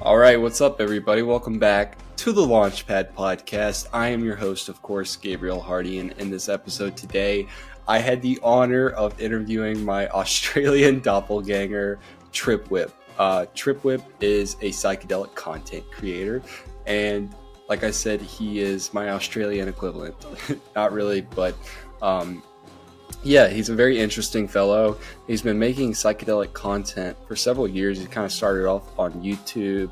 All right, what's up, everybody? Welcome back to the Launchpad Podcast. I am your host, of course, Gabriel Hardy, and in this episode today, I had the honor of interviewing my Australian doppelganger, TripWhip. TripWhip is a psychedelic content creator, and like I said, he is my Australian equivalent. Not really, but yeah, he's a very interesting fellow. He's been making psychedelic content for several years. He kind of started off on YouTube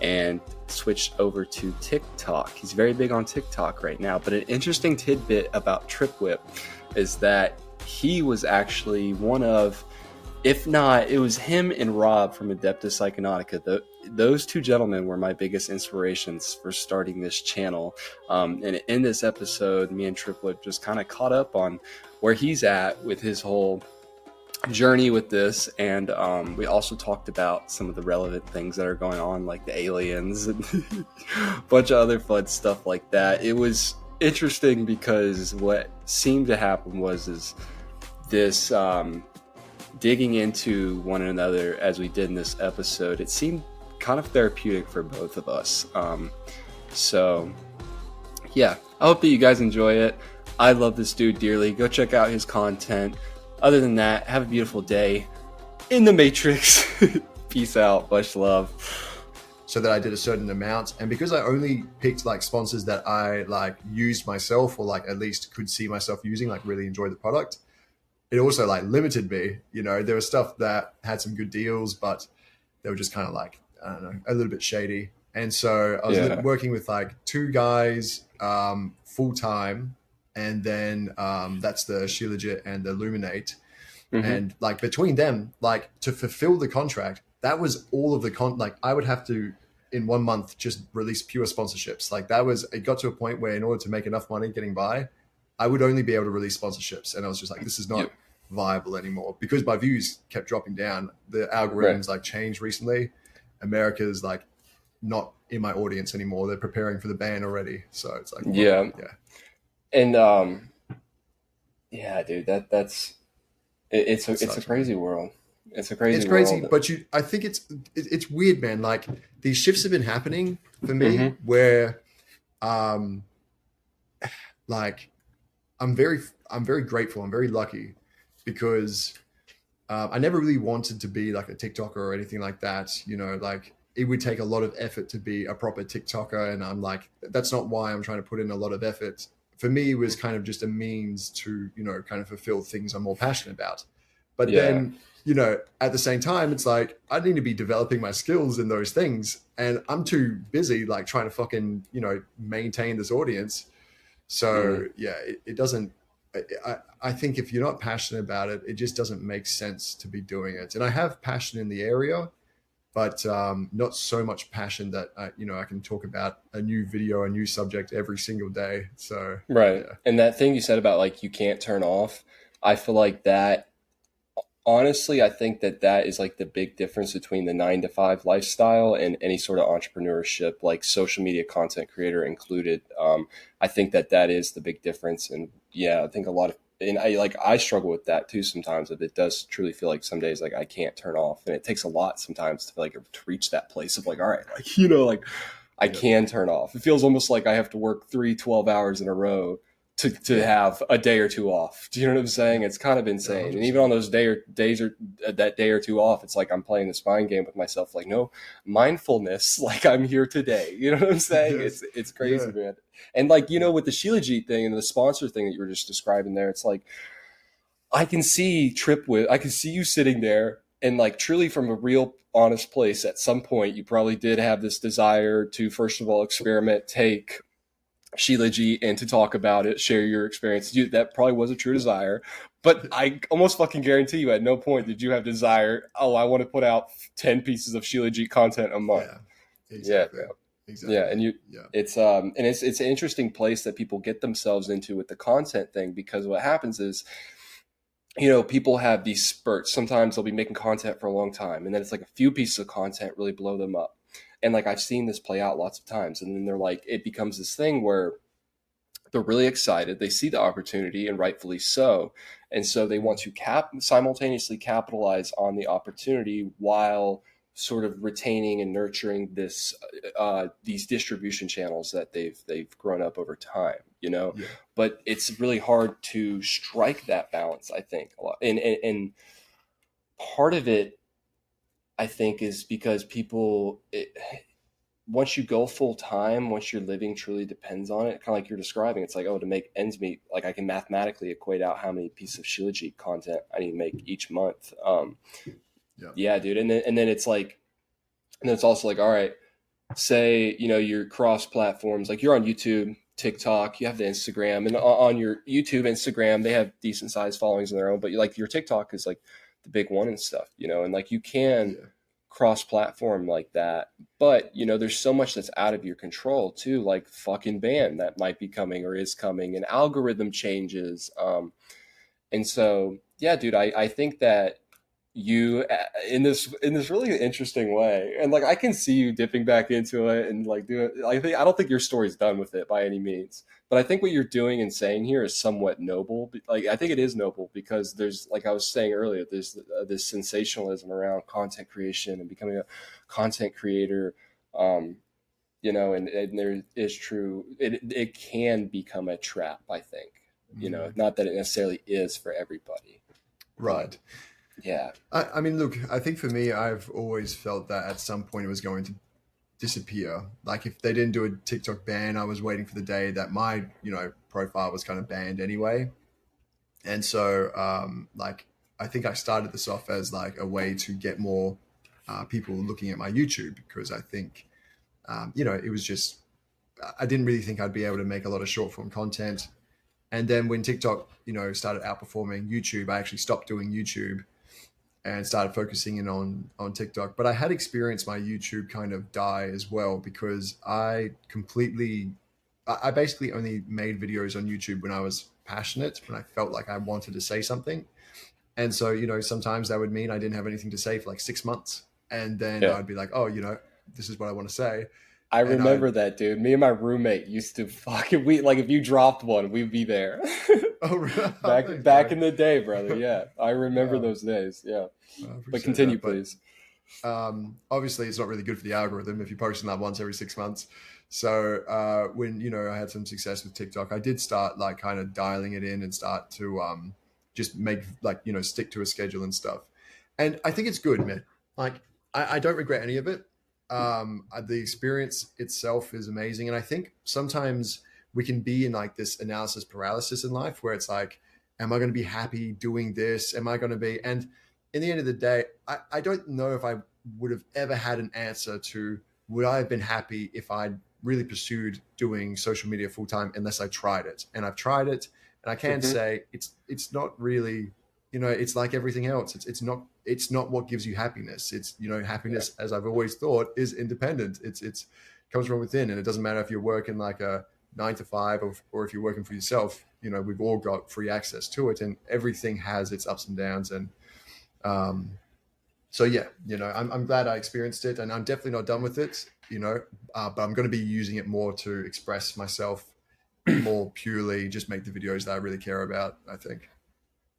and switched over to TikTok. He's very big on TikTok right now. But an interesting tidbit about TripWhip is that he was actually one of, if not, it was him and Rob from Adeptus Psychonautica. Those two gentlemen were my biggest inspirations for starting this channel. And in this episode, me and TripWhip just kind of caught up on where he's at with his whole journey with this. And we also talked about some of the relevant things that are going on, like the aliens and a bunch of other fun stuff like that. It was interesting because what seemed to happen was this digging into one another as we did in this episode. It seemed kind of therapeutic for both of us. So yeah, I hope that you guys enjoy it. I love this dude dearly. Go check out his content. Other than that, have a beautiful day in the Matrix. Peace out. Much love. So that I did a certain amount, and because I only picked like sponsors that I like used myself, or like at least could see myself using, like really enjoy the product, it also like limited me. You know, there was stuff that had some good deals, but they were just kind of like, I don't know, a little bit shady. And so I was working with like two guys full time, and then that's the Shilajit and the Illuminate. Mm-hmm. And like between them, like to fulfill the contract, that was all of the like I would have to in 1 month just release pure sponsorships. Like it got to a point where in order to make enough money getting by, I would only be able to release sponsorships. And I was just like, this is not viable anymore, because my views kept dropping down. The algorithms like changed recently. America's like not in my audience anymore. They're preparing for the ban already. So it's like, yeah. And yeah, dude, it's a crazy world. It's crazy, but I think it's weird, man. Like these shifts have been happening for me where, like I'm very grateful. I'm very lucky because I never really wanted to be like a TikToker or anything like that. You know, like it would take a lot of effort to be a proper TikToker. And I'm like, that's not why I'm trying to put in a lot of effort. For me, it was kind of just a means to, you know, kind of fulfill things I'm more passionate about. But then, you know, at the same time, it's like, I need to be developing my skills in those things. And I'm too busy, like trying to fucking, you know, maintain this audience. So it doesn't, I think if you're not passionate about it, it just doesn't make sense to be doing it. And I have passion in the area, but not so much passion that you know, I can talk about a new video, a new subject every single day. So And that thing you said about like you can't turn off, I feel like that. Honestly, I think that is like the big difference between the 9-to-5 lifestyle and any sort of entrepreneurship, like social media content creator included. I think that is the big difference. And yeah, I think I struggle with that too sometimes. But it does truly feel like some days like I can't turn off, and it takes a lot sometimes to reach that place of like, all right, like, you know, like I can turn off. It feels almost like I have to work 12 hours in a row to have a day or two off. Do you know what I'm saying? It's kind of insane. 100%. And even on those that day or two off, it's like I'm playing this mind game with myself, like, no, mindfulness, like I'm here today. You know what I'm saying? Yes. It's crazy, man. And like, you know, with the Shilajit thing and the sponsor thing that you were just describing there, it's like, I can see I can see you sitting there and like truly from a real honest place at some point, you probably did have this desire to, first of all, experiment, take Shilajit and to talk about it, share your experience. That probably was a true desire, but I almost fucking guarantee you at no point did you have desire, oh, I want to put out 10 pieces of Shilajit content a month. Yeah, exactly. Exactly. Yeah, and it's an interesting place that people get themselves into with the content thing, because what happens is, you know, people have these spurts. Sometimes they'll be making content for a long time, and then it's like a few pieces of content really blow them up. And like I've seen this play out lots of times, and then they're like, it becomes this thing where they're really excited. They see the opportunity, and rightfully so. And so they want to simultaneously capitalize on the opportunity while sort of retaining and nurturing these distribution channels that they've grown up over time, you know. Yeah. But it's really hard to strike that balance, I think, a lot. And part of it, I think, is because once you go full time, once your living truly depends on it, kind of like you're describing, it's like, oh, to make ends meet, like I can mathematically equate out how many pieces of Shilajit content I need to make each month. Yeah. Yeah, dude. And then it's like, and then it's also like, all right, say, you know, you're cross platforms, like you're on YouTube, TikTok, you have the Instagram, and on your YouTube, Instagram, they have decent sized followings of their own, but like your TikTok is like the big one and stuff, you know, and like you can Yeah. cross platform like that, but you know, there's so much that's out of your control too, like fucking ban that might be coming or is coming, and algorithm changes. And so, yeah, dude, I think that you in this really interesting way, and like I can see you dipping back into it and like do it. I don't think your story's done with it by any means, but I think what you're doing and saying here is somewhat noble. Like I think it is noble because there's, like I was saying earlier, there's this sensationalism around content creation and becoming a content creator. You know, and there is true. It can become a trap, I think. You know, not that it necessarily is for everybody. Right. Yeah. I mean, look, I think for me, I've always felt that at some point it was going to disappear. Like if they didn't do a TikTok ban, I was waiting for the day that my, profile was kind of banned anyway. And so, like, I think I started this off as like a way to get more people looking at my YouTube because I think, it was just, I didn't really think I'd be able to make a lot of short form content. And then when TikTok, started outperforming YouTube, I actually stopped doing YouTube and started focusing in on TikTok. But I had experienced my YouTube kind of die as well because I basically only made videos on YouTube when I was passionate, when I felt like I wanted to say something. And so, sometimes that would mean I didn't have anything to say for like 6 months. And then Yeah. I'd be like, oh, this is what I want to say. I And remember that, dude. Me and my roommate used to fucking we like if you dropped one, we'd be there. oh, back thanks, back bro. in the day, brother. Yeah, I remember those days. Yeah, I but appreciate continue, that. But please. obviously, it's not really good for the algorithm if you're posting that once every 6 months. So when I had some success with TikTok, I did start like kind of dialing it in and start to just make like stick to a schedule and stuff. And I think it's good, man. Like I don't regret any of it. The experience itself is amazing, and I think sometimes we can be in like this analysis paralysis in life where it's like, am I going to be happy doing this? Am I going to be? And in the end of the day, I don't know if I would have ever had an answer to would I have been happy if I'd really pursued doing social media full time unless I tried it. And I've tried it, and I can Hmm. say it's not really, it's like everything else. It's not what gives you happiness. It's Yeah. happiness, as I've always thought, is independent. It's comes from within, and it doesn't matter if you're working like a 9 to 5 or if you're working for yourself. We've all got free access to it, and everything has its ups and downs. And so yeah, I'm glad I experienced it, and I'm definitely not done with it. But I'm going to be using it more to express myself more purely, just make the videos that I really care about, I think.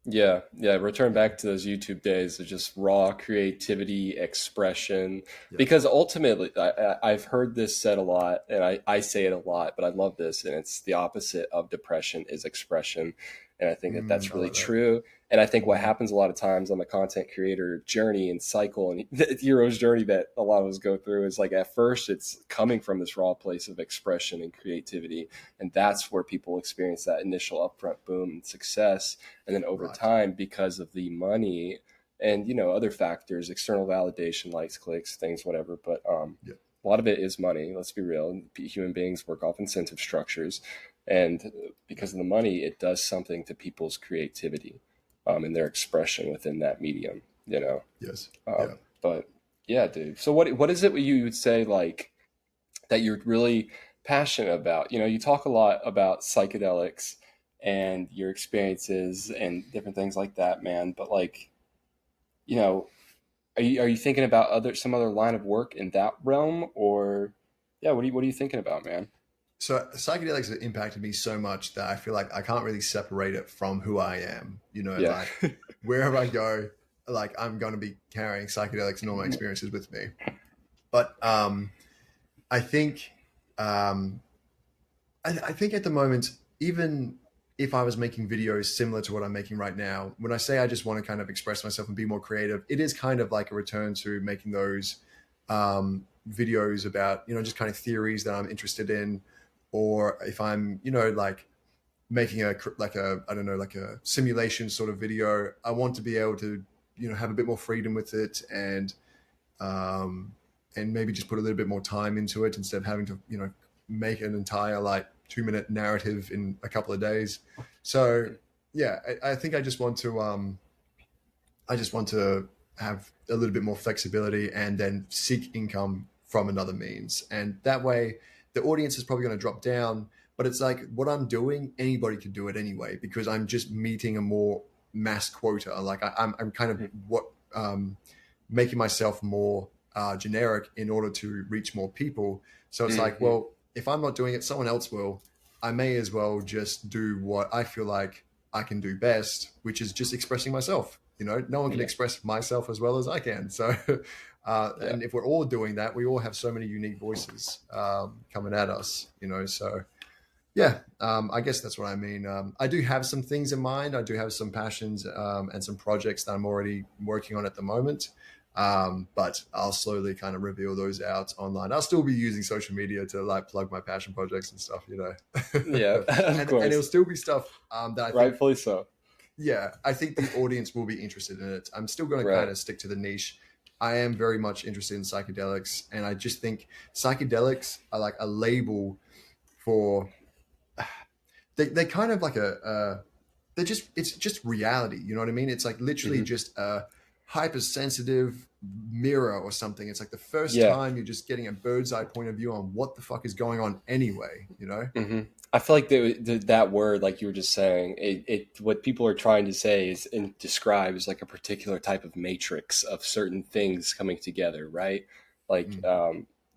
Yeah, yeah. Return back to those YouTube days of just raw creativity, expression. Yeah. Because ultimately, I've heard this said a lot, and I say it a lot, but I love this, and it's the opposite of depression is expression, and I think that that's I really like that. true. And I think what Mhm. happens a lot of times on the content creator journey and cycle and the hero's journey that a lot of us go through is like at first it's coming from this raw place of expression and creativity, and that's where people experience that initial upfront boom and success, and then over Right. time because of the money and other factors, external validation, likes, clicks, things, whatever, but Yeah. a lot of it is money. Let's be real. Human beings work off incentive structures, and because of the money it does something to people's creativity, and their expression within that medium, Yes. Yeah. but yeah, dude, so what is it you would say, like, that you're really passionate about? You talk a lot about psychedelics and your experiences and different things like that, man. But like, you know, are you thinking about some other line of work in that realm, or yeah, what are you thinking about, man? So psychedelics have impacted me so much that I feel like I can't really separate it from who I am. Yeah. Like wherever I go, like I'm going to be carrying psychedelics and all my experiences with me. But I think um, I think at the moment, even if I was making videos similar to what I'm making right now, when I say I just want to kind of express myself and be more creative, it is kind of like a return to making those videos about, just kind of theories that I'm interested in, or if I'm, like making I don't know, like a simulation sort of video, I want to be able to, have a bit more freedom with it, um, and maybe just put a little bit more time into it instead of having to, make an entire like 2 minute narrative in a couple of days. So yeah, I think I just want to have a little bit more flexibility and then seek income from another means. And that way the audience is probably going to drop down, but it's like what I'm doing, anybody could do it anyway, because I'm just meeting a more mass quota. Like I'm kind of making myself more generic in order to reach more people. So it's like, well, if I'm not doing it, someone else will. I may as well just do what I feel like I can do best, which is just expressing myself. No one can express myself as well as I can. So, and if we're all doing that, we all have so many unique voices coming at us. So yeah, I guess that's what I mean. I do have some things in mind. I do have some passions and some projects that I'm already working on at the moment. But I'll slowly kind of reveal those out online. I'll still be using social media to like plug my passion projects and stuff, Yeah, of and course. it'll still be stuff that I think, Rightfully so. yeah, I think the audience will be interested in it. I'm still going to Right. kind of stick to the niche. I am very much interested in psychedelics, and I just think psychedelics are like a label for. They kind of like it's just reality. You know what I mean? It's like literally just a hypersensitive mirror or something. It's like the first time you're just getting a bird's eye point of view on what the fuck is going on anyway, I feel like that word, like you were just saying, what people are trying to say is and describe is like a particular type of matrix of certain things coming together, right? Like,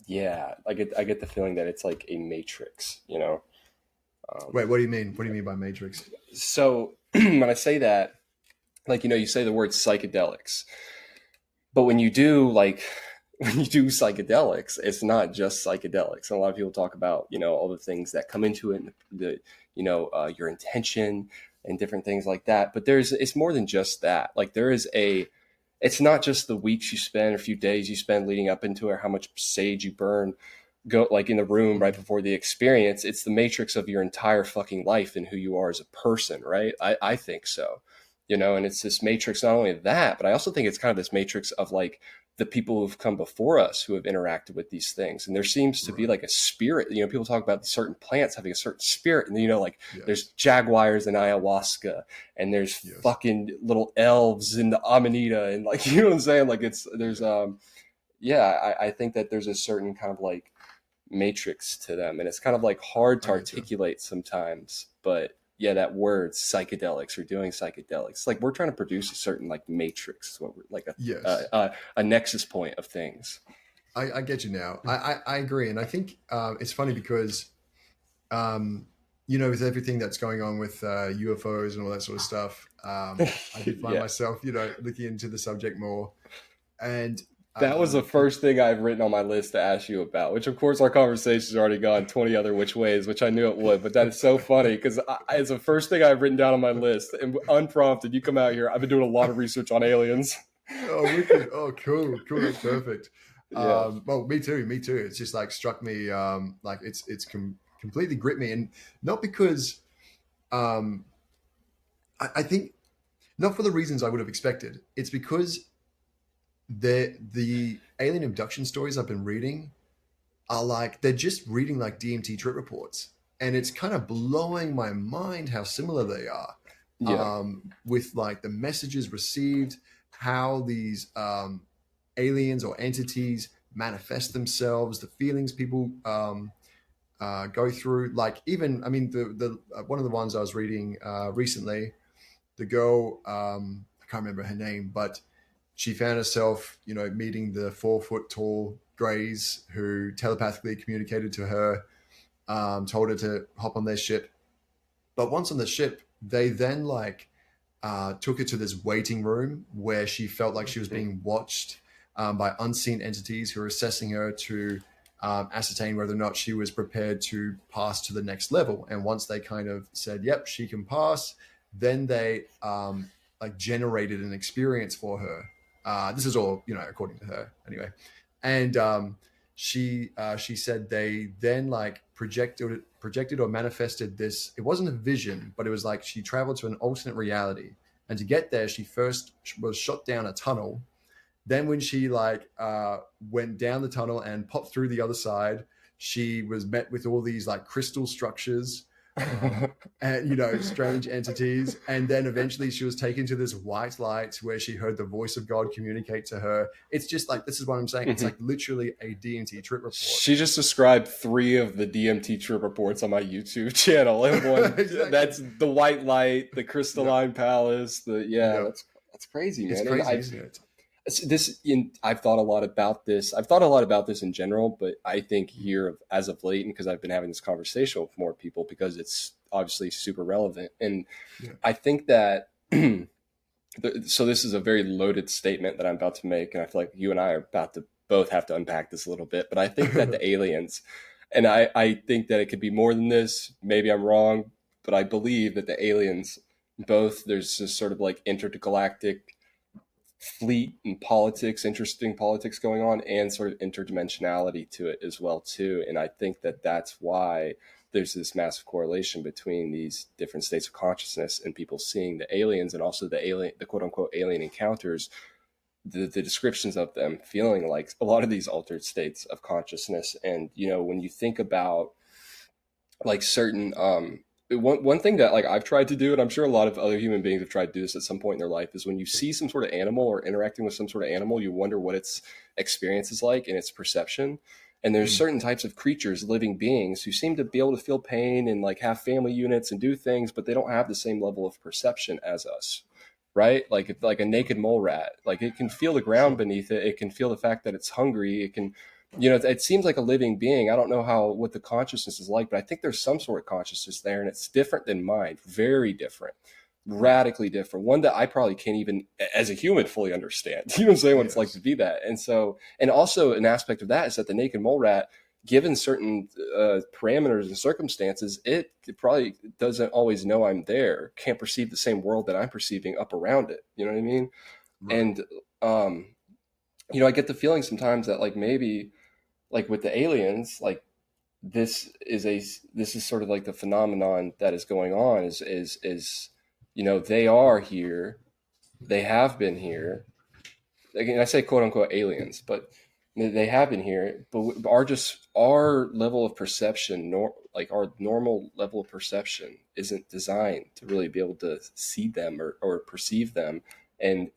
yeah, I get the feeling that it's like a matrix, Wait, what do you mean? What do you mean by matrix? So when I say that, like, you say the word psychedelics, but when you do psychedelics, it's not just psychedelics. And a lot of people talk about, all the things that come into it, and your intention and different things like that. But it's more than just that. Like it's not just the weeks you spend, or a few days you spend leading up into it, or how much sage you burn, go like in the room right before the experience. It's the matrix of your entire fucking life and who you are as a person. Right. I think so, and it's this matrix, not only of that, but I also think it's kind of this matrix of like the people who've come before us who have interacted with these things. And there seems to be like a spirit, people talk about certain plants having a certain spirit, and there's jaguars and ayahuasca, and there's fucking little elves in the Amanita, and like, you know what I'm saying? Like I think that there's a certain kind of like matrix to them, and it's kind of like hard to articulate sometimes, but yeah, that word psychedelics or doing psychedelics, like we're trying to produce a certain like matrix, what we're like a nexus point of things. I get you now. I agree, and I think it's funny because with everything that's going on with UFOs and all that sort of stuff, I did find myself looking into the subject more, and that was the first thing I've written on my list to ask you about, which of course our conversation's already gone 20 other which ways, which I knew it would, but that is so funny because it's the first thing I've written down on my list, and unprompted, you come out here. I've been doing a lot of research on aliens. Oh, wicked. Oh, cool. That's perfect. Well, me too. It's just like struck me, like it's completely gripped me, and not because, I think not for the reasons I would have expected. It's because the alien abduction stories I've been reading are like, they're just reading like DMT trip reports, and it's kind of blowing my mind how similar they are. With like the messages received, how these aliens or entities manifest themselves, the feelings people go through. Like even, I mean, the one of the ones I was reading recently, the girl, I can't remember her name, but she found herself, meeting the 4 foot tall Greys who telepathically communicated to her, told her to hop on their ship. But once on the ship, they then like took her to this waiting room where she felt like she was being watched by unseen entities who were assessing her to ascertain whether or not she was prepared to pass to the next level. And once they kind of said, "Yep, she can pass," then they like generated an experience for her. This is all according to her, anyway. And she said they then like projected or manifested this. It wasn't a vision, but it was like she traveled to an alternate reality. And to get there, she first was shot down a tunnel. Then when she like went down the tunnel and popped through the other side, she was met with all these like crystal structures, and strange entities. And then eventually she was taken to this white light where she heard the voice of God communicate to her. It's just like, this is what I'm saying. It's like literally a DMT trip report. She just described 3 of the DMT trip reports on my YouTube channel. And one, exactly. That's the white light, the crystalline palace. That's crazy, man. It's crazy, isn't it? I've thought a lot about this. I've thought a lot about this in general, but I think here, as of late, and because I've been having this conversation with more people, because it's obviously super relevant. And I think that, so this is a very loaded statement that I'm about to make, and I feel like you and I are about to both have to unpack this a little bit, but I think that the aliens, and I think that it could be more than this, maybe I'm wrong, but I believe that the aliens, both, there's this sort of like intergalactic fleet and politics, interesting politics going on, and sort of interdimensionality to it as well too. And I think that that's why there's this massive correlation between these different states of consciousness and people seeing the aliens, and also the quote unquote alien encounters, the descriptions of them feeling like a lot of these altered states of consciousness. And when you think about like certain one thing that like I've tried to do, and I'm sure a lot of other human beings have tried to do this at some point in their life, is when you see some sort of animal or interacting with some sort of animal, you wonder what its experience is like and its perception. And there's certain types of creatures, living beings, who seem to be able to feel pain and like have family units and do things, but they don't have the same level of perception as us, right? Like if like a naked mole rat, like it can feel the ground beneath it. It can feel the fact that it's hungry. It can, it seems like a living being. I don't know what the consciousness is like, but I think there's some sort of consciousness there, and it's different than mine, very different, radically different, one that I probably can't even as a human fully understand. You know what I'm saying? What it's like to be that. And also an aspect of that is that the naked mole rat, given certain parameters and circumstances, it probably doesn't always know I'm there, can't perceive the same world that I'm perceiving up around it. You know what I mean? Right. And, I get the feeling sometimes that like maybe like with the aliens, like this is sort of like the phenomenon that is going on is they are here, they have been here. Again, I say quote unquote aliens, but they have been here, but our level of perception, our normal level of perception, isn't designed to really be able to see them or perceive them. And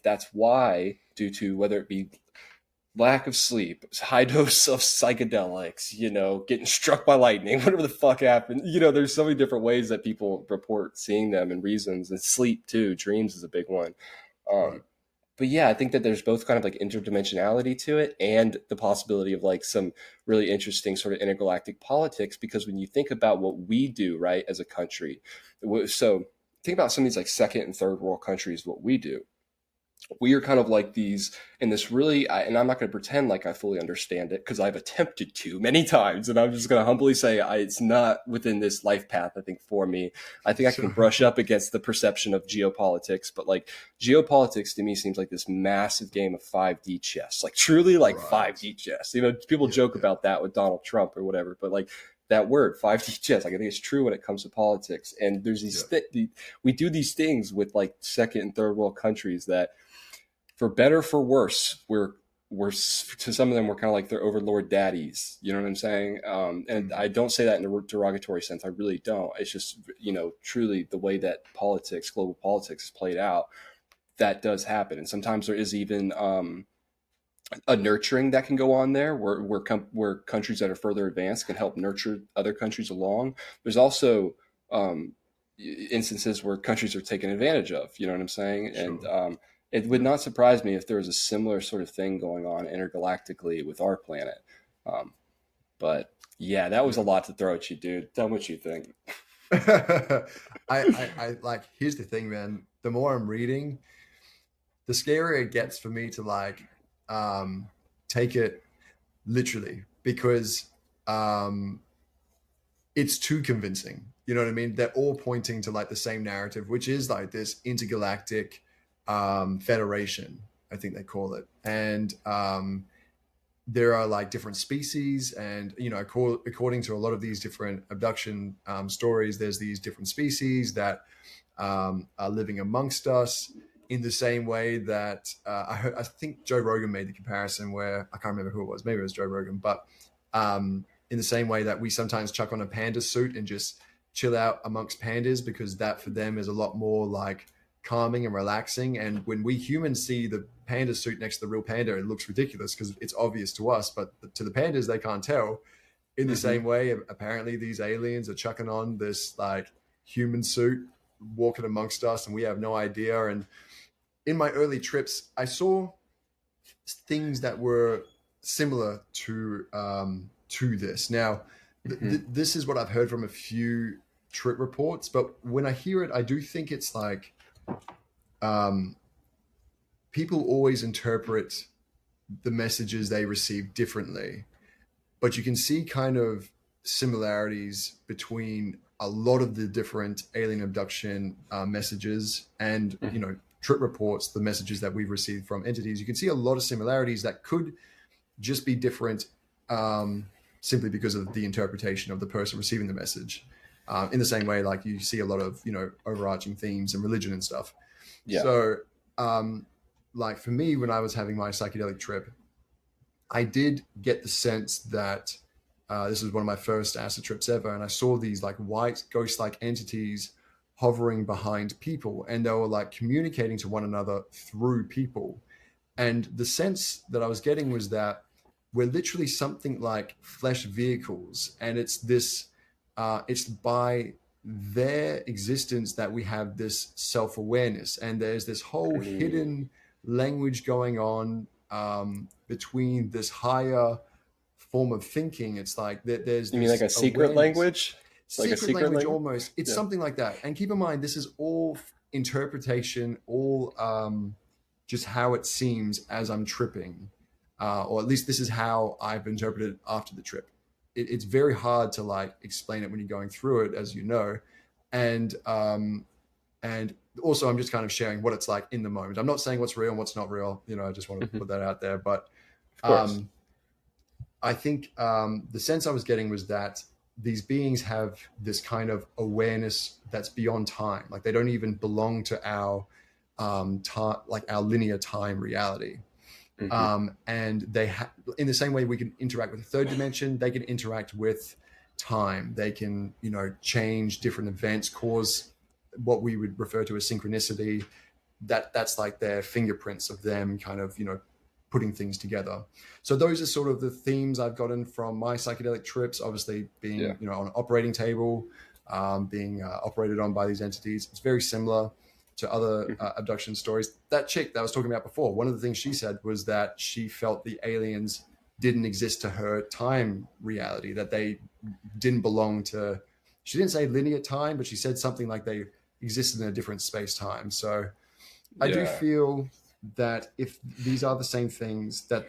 that's why, due to whether it be lack of sleep, high dose of psychedelics, getting struck by lightning, whatever the fuck happened. There's so many different ways that people report seeing them, and reasons, and sleep too. Dreams is a big one. But yeah, I think that there's both kind of like interdimensionality to it, and the possibility of like some really interesting sort of intergalactic politics, because when you think about what we do, right, as a country, so think about some of these like second and third world countries, what we do. We are kind of like these in this really, and I'm not going to pretend like I fully understand it, because I've attempted to many times, and I'm just going to humbly say it's not within this life path, I think, for me. I think I can brush up against the perception of geopolitics, but like geopolitics to me seems like this massive game of 5D chess, like truly like 5D chess. People joke about that with Donald Trump or whatever, but like that word 5D chess, like I think it's true when it comes to politics. And there's these we do these things with like second and third world countries that, for better, for worse, we're to some of them, we're kind of like their overlord daddies. You know what I'm saying? And I don't say that in a derogatory sense. I really don't. It's just, truly the way that global politics is played out, that does happen. And sometimes there is even a nurturing that can go on there, where countries that are further advanced can help nurture other countries along. There's also instances where countries are taken advantage of. You know what I'm saying? Sure. And it would not surprise me if there was a similar sort of thing going on intergalactically with our planet. But yeah, that was a lot to throw at you, dude. Tell me what you think. I like, here's the thing, man. the more I'm reading, the scarier it gets for me to like take it literally, because it's too convincing. You know what I mean? They're all pointing to like the same narrative, which is like this intergalactic federation, I think they call it. And there are like different species, and according to a lot of these different abduction stories, there's these different species that are living amongst us in the same way that I think Joe Rogan made the comparison where, I can't remember who it was, maybe it was Joe Rogan, but in the same way that we sometimes chuck on a panda suit and just chill out amongst pandas, because that for them is a lot more like calming and relaxing. And when we humans see the panda suit next to the real panda, it looks ridiculous because it's obvious to us, but to the pandas, they can't tell. In the same way, apparently these aliens are chucking on this like human suit, walking amongst us, and we have no idea. And in my early trips, I saw things that were similar to this. Now, this is what I've heard from a few trip reports, but when I hear it, I do think it's like people always interpret the messages they receive differently, but you can see kind of similarities between a lot of the different alien abduction messages and trip reports, the messages that we've received from entities. You can see a lot of similarities that could just be different simply because of the interpretation of the person receiving the message. In the same way, like you see a lot of overarching themes and religion and stuff. Yeah. So like for me, when I was having my psychedelic trip, I did get the sense that this was one of my first acid trips ever, and I saw these like white ghost-like entities hovering behind people, and they were like communicating to one another through people. And the sense that I was getting was that we're literally something like flesh vehicles, and it's this it's by their existence that we have this self-awareness, and there's this whole hidden language going on between this higher form of thinking. It's like there's you mean like a secret language, like secret language almost. It's something like that. And keep in mind, this is all interpretation, all just how it seems as I'm tripping, or at least this is how I've interpreted it after the trip. It's very hard to like explain it when you're going through it, as you know. And also I'm just kind of sharing what it's like in the moment. I'm not saying what's real and what's not real. I just want to put that out there. But I think the sense I was getting was that these beings have this kind of awareness that's beyond time. Like they don't even belong to our like our linear time reality. And they in the same way we can interact with the third dimension, they can interact with time. They can, change different events, cause what we would refer to as synchronicity. That's like their fingerprints of them kind of, putting things together. So those are sort of the themes I've gotten from my psychedelic trips, obviously being, on an operating table, being operated on by these entities. It's very similar to other abduction stories. That chick that I was talking about before, one of the things she said was that she felt the aliens didn't exist to her time reality, that they didn't belong to, she didn't say linear time, but she said something like they existed in a different space time. So I do feel that if these are the same things, that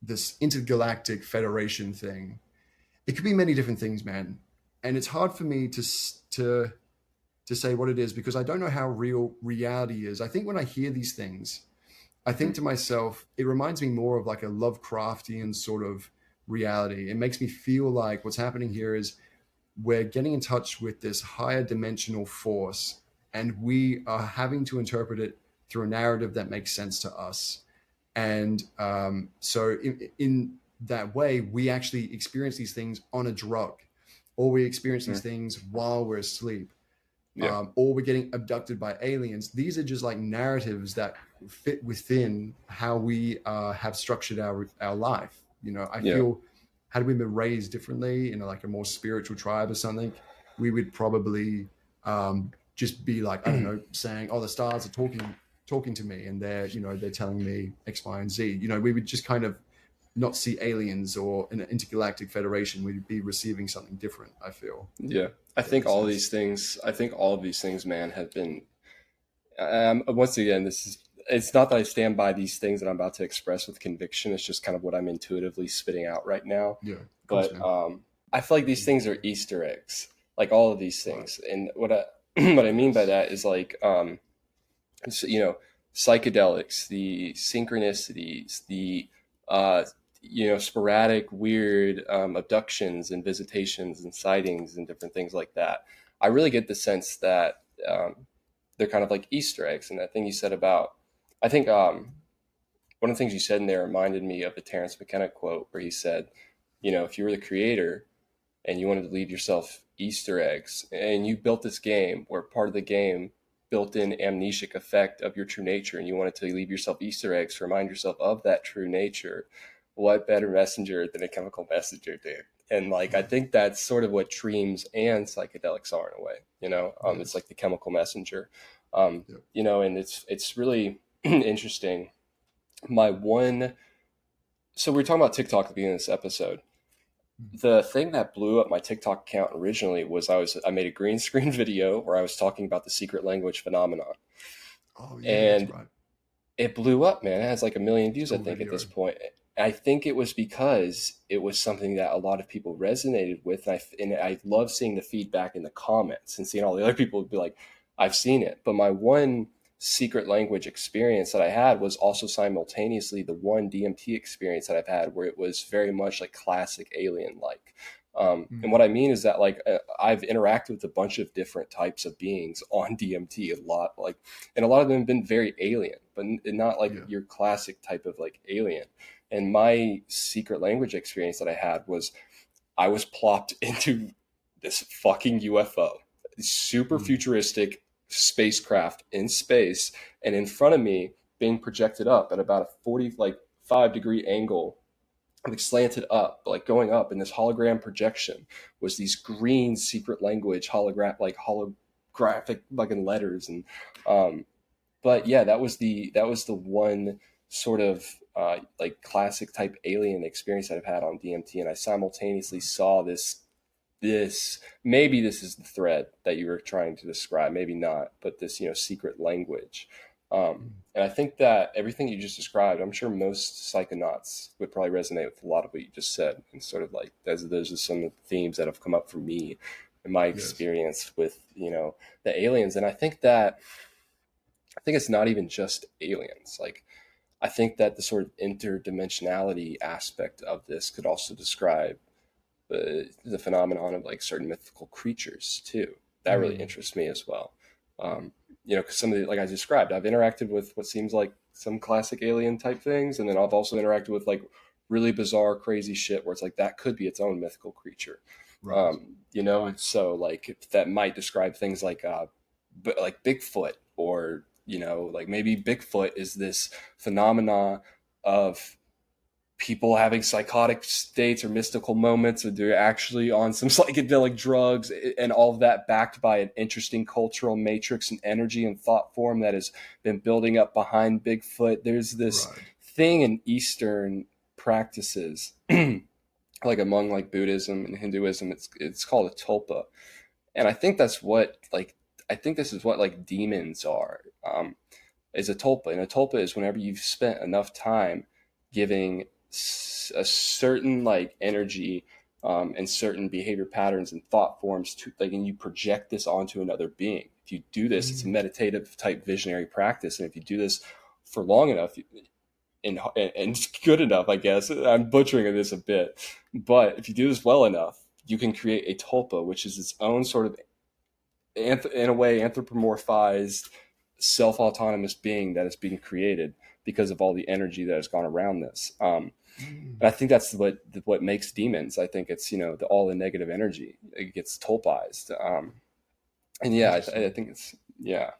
this intergalactic federation thing, it could be many different things, man. And it's hard for me to say what it is, because I don't know how real reality is. I think when I hear these things, I think to myself, it reminds me more of like a Lovecraftian sort of reality. It makes me feel like what's happening here is we're getting in touch with this higher dimensional force, and we are having to interpret it through a narrative that makes sense to us. And so in that way, we actually experience these things on a drug, or we experience these things while we're asleep, or we're getting abducted by aliens. These are just like narratives that fit within how we have structured our life. I feel, had we been raised differently in like a more spiritual tribe or something, we would probably just be like, I don't know, saying, oh, the stars are talking to me, and they're telling me X, Y, and Z. We would just kind of not see aliens or an intergalactic federation, we'd be receiving something different, I feel. Yeah. I That think makes all sense. these things, I think all of these things, man, have been, once again, this is, it's not that I stand by these things that I'm about to express with conviction. It's just kind of what I'm intuitively spitting out right now. Yeah, of course, But man. I feel like these things are Easter eggs, like all of these Right. things. And what I, what I mean by Yes. that is like, you know, psychedelics, the synchronicities, the uh, sporadic weird abductions and visitations and sightings and different things like that. I really get the sense that they're kind of like Easter eggs. And that thing you said about, I think one of the things you said in there reminded me of the Terrence McKenna quote where he said, if you were the creator and you wanted to leave yourself Easter eggs, and you built this game where part of the game built in amnesic effect of your true nature, and you wanted to leave yourself Easter eggs to remind yourself of that true nature, what better messenger than a chemical messenger, dude? And like, I think that's sort of what dreams and psychedelics are in a way, it's Yes. like the chemical messenger, Yep. and it's really interesting. My one, so we were talking about TikTok at the beginning of this episode. The thing that blew up my TikTok account originally was I made a green screen video where I was talking about the secret language phenomenon, Oh yeah, that's and right. it blew up, man. It has like a million views, I Still think, at this video. point. I think it was because it was something that a lot of people resonated with, and I love seeing the feedback in the comments and seeing all the other people be like, "I've seen it." But my one secret language experience that I had was also simultaneously the one DMT experience that I've had, where it was very much like classic alien like. And Mm. what I mean is that I've interacted with a bunch of different types of beings on DMT a lot, and a lot of them have been very alien, but not like Yeah. your classic type of like alien. And my secret language experience that I had was I was plopped into this fucking UFO, super Mm. futuristic spacecraft in space, and in front of me, being projected up at about a 45-degree angle, like slanted up, like going up, and this hologram projection was these green secret language holographic fucking letters. And but yeah, that was the one sort of like classic type alien experience that I've had on DMT, and I simultaneously saw this maybe this is the thread that you were trying to describe, maybe not, but this secret language. Mm. And I think that everything you just described, I'm sure most psychonauts would probably resonate with a lot of what you just said, and sort of like those are some of the themes that have come up for me in my Yes. experience with the aliens. And I think it's not even just aliens. Like, I think that the sort of interdimensionality aspect of this could also describe the phenomenon of like certain mythical creatures too. That really Mm. interests me as well. Because some of the, like I described, I've interacted with what seems like some classic alien type things, and then I've also interacted with like really bizarre, crazy shit where it's like that could be its own mythical creature. Right. And so like that might describe things like Bigfoot, or like maybe Bigfoot is this phenomena of people having psychotic states or mystical moments, or they're actually on some psychedelic drugs, and all of that backed by an interesting cultural matrix and energy and thought form that has been building up behind Bigfoot. There's this Right. thing in Eastern practices, like among like Buddhism and Hinduism, it's called a tulpa. And I think this is what like demons are. Is a tulpa. And a tulpa is whenever you've spent enough time giving a certain like energy, and certain behavior patterns and thought forms to like, and you project this onto another being. If you do this, it's a Mm. meditative type visionary practice. And if you do this for long enough, and good enough, I guess I'm butchering this a bit, but if you do this well enough, you can create a tulpa, which is its own sort of in a way anthropomorphized self-autonomous being that is being created because of all the energy that has gone around this. Mm. And I think that's what makes demons. I think it's all the negative energy, it gets tulpized. And yeah, I Interesting. think it's, yeah.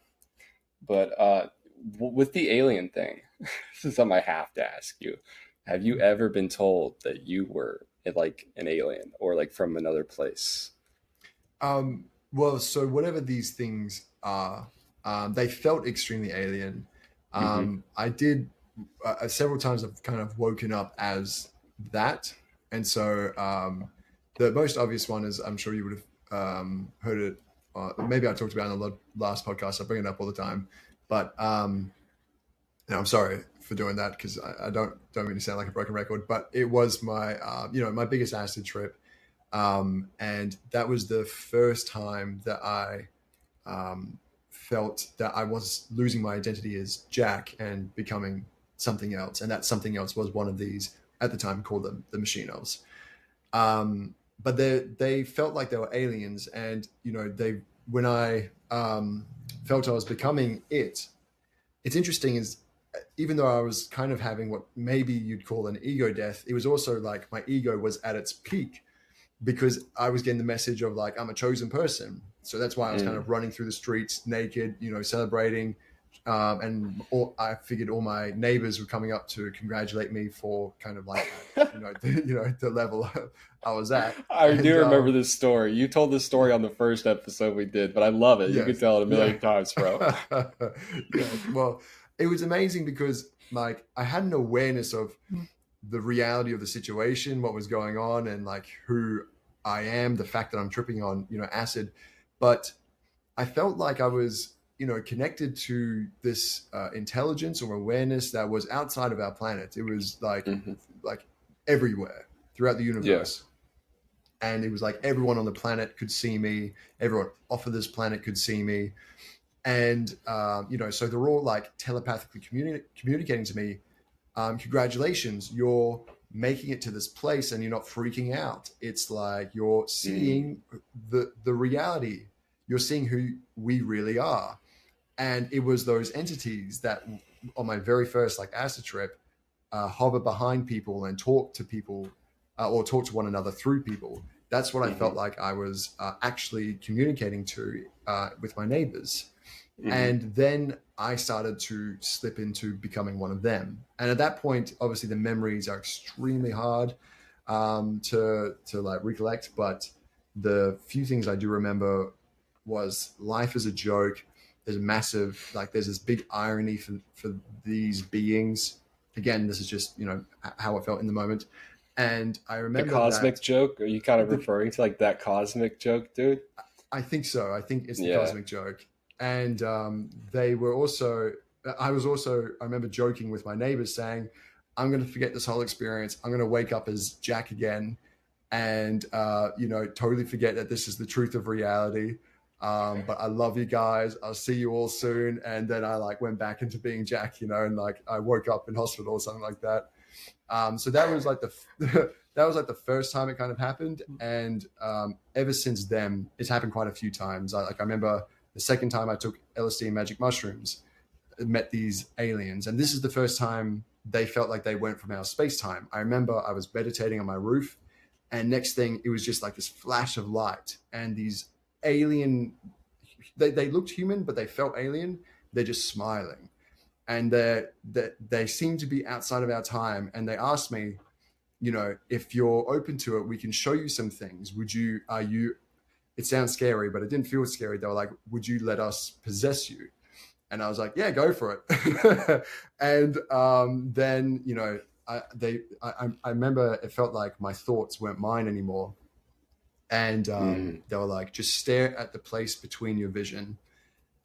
But with the alien thing, this is something I have to ask you. Have you Mm. ever been told that you were like an alien or like from another place? Well, so whatever these things are, they felt extremely alien. Mm-hmm. I did several times. I've kind of woken up as that. And so the most obvious one is, I'm sure you would have heard it. Maybe I talked about it on the last podcast. I bring it up all the time, but I'm sorry for doing that because I don't mean to sound like a broken record. But it was my my biggest acid trip, and that was the first time that I felt that I was losing my identity as Jack and becoming something else, and that something else was one of these at the time called the machine elves. But they felt like they were aliens, and they when I felt I was becoming it. It's interesting is even though I was kind of having what maybe you'd call an ego death, it was also like my ego was at its peak because I was getting the message of like I'm a chosen person. So that's why I was kind of running through the streets naked, celebrating. I figured all my neighbors were coming up to congratulate me for kind of like, the level I was at. I do remember this story. You told this story on the first episode we did, but I love it. You could tell it a million times, bro. Yeah. Well, it was amazing because like I had an awareness of the reality of the situation, what was going on, and like who I am, the fact that I'm tripping on, acid. But I felt like I was, connected to this intelligence or awareness that was outside of our planet. It was like everywhere throughout the universe. Yeah. And it was like everyone on the planet could see me. Everyone off of this planet could see me. And, so they're all like telepathically communicating to me. Congratulations, you're making it to this place and you're not freaking out. It's like you're seeing the reality. You're seeing who we really are. And it was those entities that on my very first like acid trip hover behind people and talk to people or talk to one another through people. That's what I felt like I was actually communicating to with my neighbors. And then I started to slip into becoming one of them. And at that point, obviously the memories are extremely hard to like recollect. But the few things I do remember was life is a joke. There's a massive, like there's this big irony for these beings. Again, this is just, how I felt in the moment. And I remember the cosmic joke. Are you kind of referring to like that cosmic joke, dude? I think so. I think it's the cosmic joke. And they were also, I remember joking with my neighbors saying, I'm going to forget this whole experience. I'm going to wake up as Jack again and, totally forget that this is the truth of reality. But I love you guys. I'll see you all soon. And then I like went back into being Jack, and like I woke up in hospital or something like that. So that was like the first time it kind of happened. And ever since then, it's happened quite a few times. I remember the second time I took LSD and magic mushrooms, met these aliens. And this is the first time they felt like they went from our space-time. I remember I was meditating on my roof, and next thing, it was just like this flash of light. And these alien, they looked human, but they felt alien. They're just smiling. And they seem to be outside of our time. And they asked me, if you're open to it, we can show you some things. It sounds scary, but it didn't feel scary. They were like, would you let us possess you? And I was like, yeah, go for it. And then, I remember it felt like my thoughts weren't mine anymore. And they were like, just stare at the place between your vision.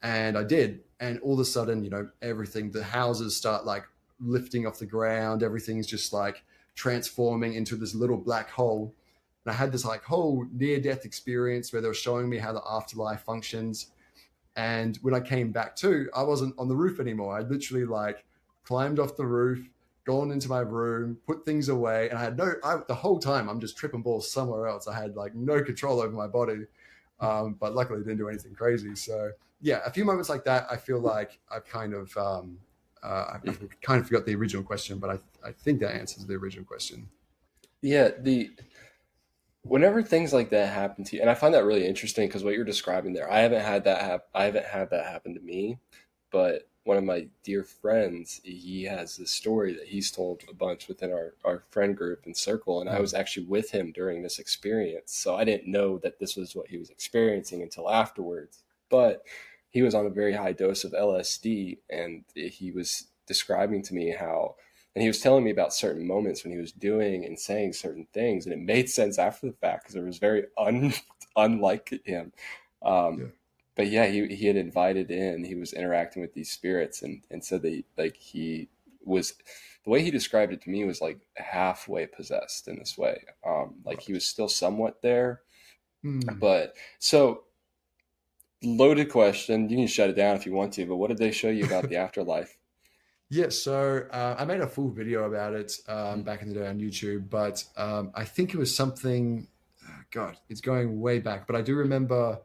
And I did. And all of a sudden, everything, the houses start like lifting off the ground. Everything's just like transforming into this little black hole. And I had this like whole near-death experience where they were showing me how the afterlife functions. And when I came back to, I wasn't on the roof anymore. I literally like climbed off the roof, gone into my room, put things away. And I had the whole time I'm just tripping balls somewhere else. I had like no control over my body. But luckily didn't do anything crazy. So yeah, a few moments like that, I feel like I've kind of forgot the original question, but I think that answers the original question. Yeah, whenever things like that happen to you, and I find that really interesting because what you're describing there, I haven't had that happen to me, but one of my dear friends, he has this story that he's told a bunch within our friend group and circle, and I was actually with him during this experience, so I didn't know that this was what he was experiencing until afterwards, but he was on a very high dose of LSD, and he was describing to me how And he was telling me about certain moments when he was doing and saying certain things, and it made sense after the fact because it was very unlike him. Yeah. Um, but yeah, he had invited in, he was interacting with these spirits, and so they like he was, the way he described it to me was like halfway possessed in this way. Like he Right. was still somewhat there, Hmm. but so loaded question. You can shut it down if you want to, but what did they show you about the afterlife? Yeah, so I made a full video about it back in the day on YouTube, but I think it was something. God, it's going way back, but I do remember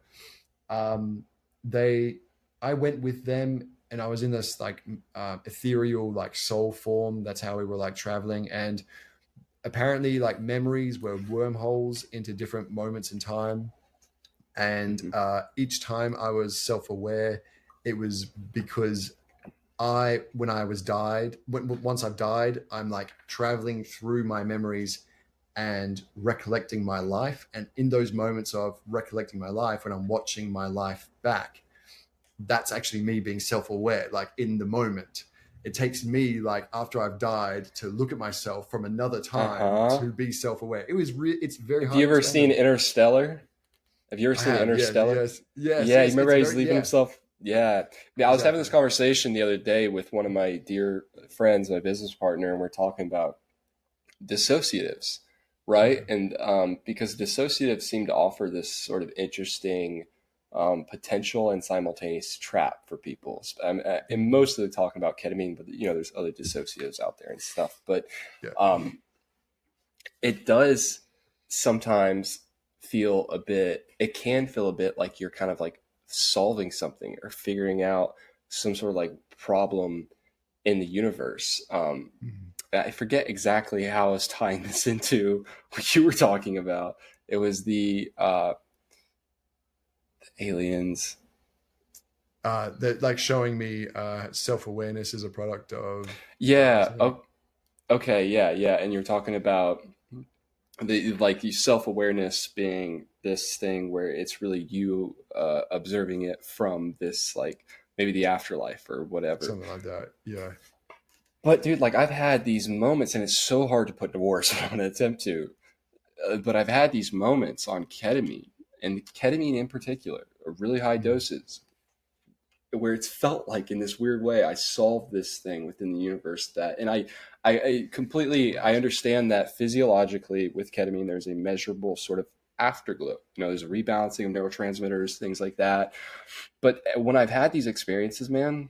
um, they. I went with them, and I was in this like ethereal like soul form. That's how we were like traveling, and apparently like memories were wormholes into different moments in time. And Hmm. each time I was self-aware, it was because when I was died, once I've died, I'm like traveling through my memories and recollecting my life. And in those moments of recollecting my life, when I'm watching my life back, that's actually me being self-aware, like in the moment. It takes me like after I've died to look at myself from another time Uh-huh. to be self-aware. It's very Have hard you to ever explain, seen but Interstellar? Have you ever I seen have. Yeah. Interstellar? Yes. Yes. Yeah, you Yes. remember It's how he's very, leaving yeah, himself? Yeah. Yeah, I was having this exactly. conversation the other day with one of my dear friends, my business partner, and we're talking about dissociatives, right? Yeah. And because dissociatives seem to offer this sort of interesting potential and simultaneous trap for people. And Mm, mostly talking about ketamine, but there's other dissociatives out there and stuff. But yeah. um, it does sometimes feel a bit, it can feel a bit like you're kind of like solving something or figuring out some sort of like problem in the universe. Mm. I forget exactly how I was tying this into what you were talking about. It was the aliens. That like showing me self-awareness is a product of Yeah. something. Oh, okay. Yeah. Yeah. And you're talking about the like the self awareness being this thing where it's really you observing it from this like maybe the afterlife or whatever. Something like that. Yeah. But dude, like I've had these moments, and it's so hard to put into words. I'm gonna attempt to, but I've had these moments on ketamine, and ketamine in particular, really high Mm. doses, where it's felt like in this weird way I solved this thing within the universe that, and I completely I Right. understand that physiologically with ketamine there's a measurable sort of afterglow. There's a rebalancing of neurotransmitters, things like that. But when I've had these experiences, man,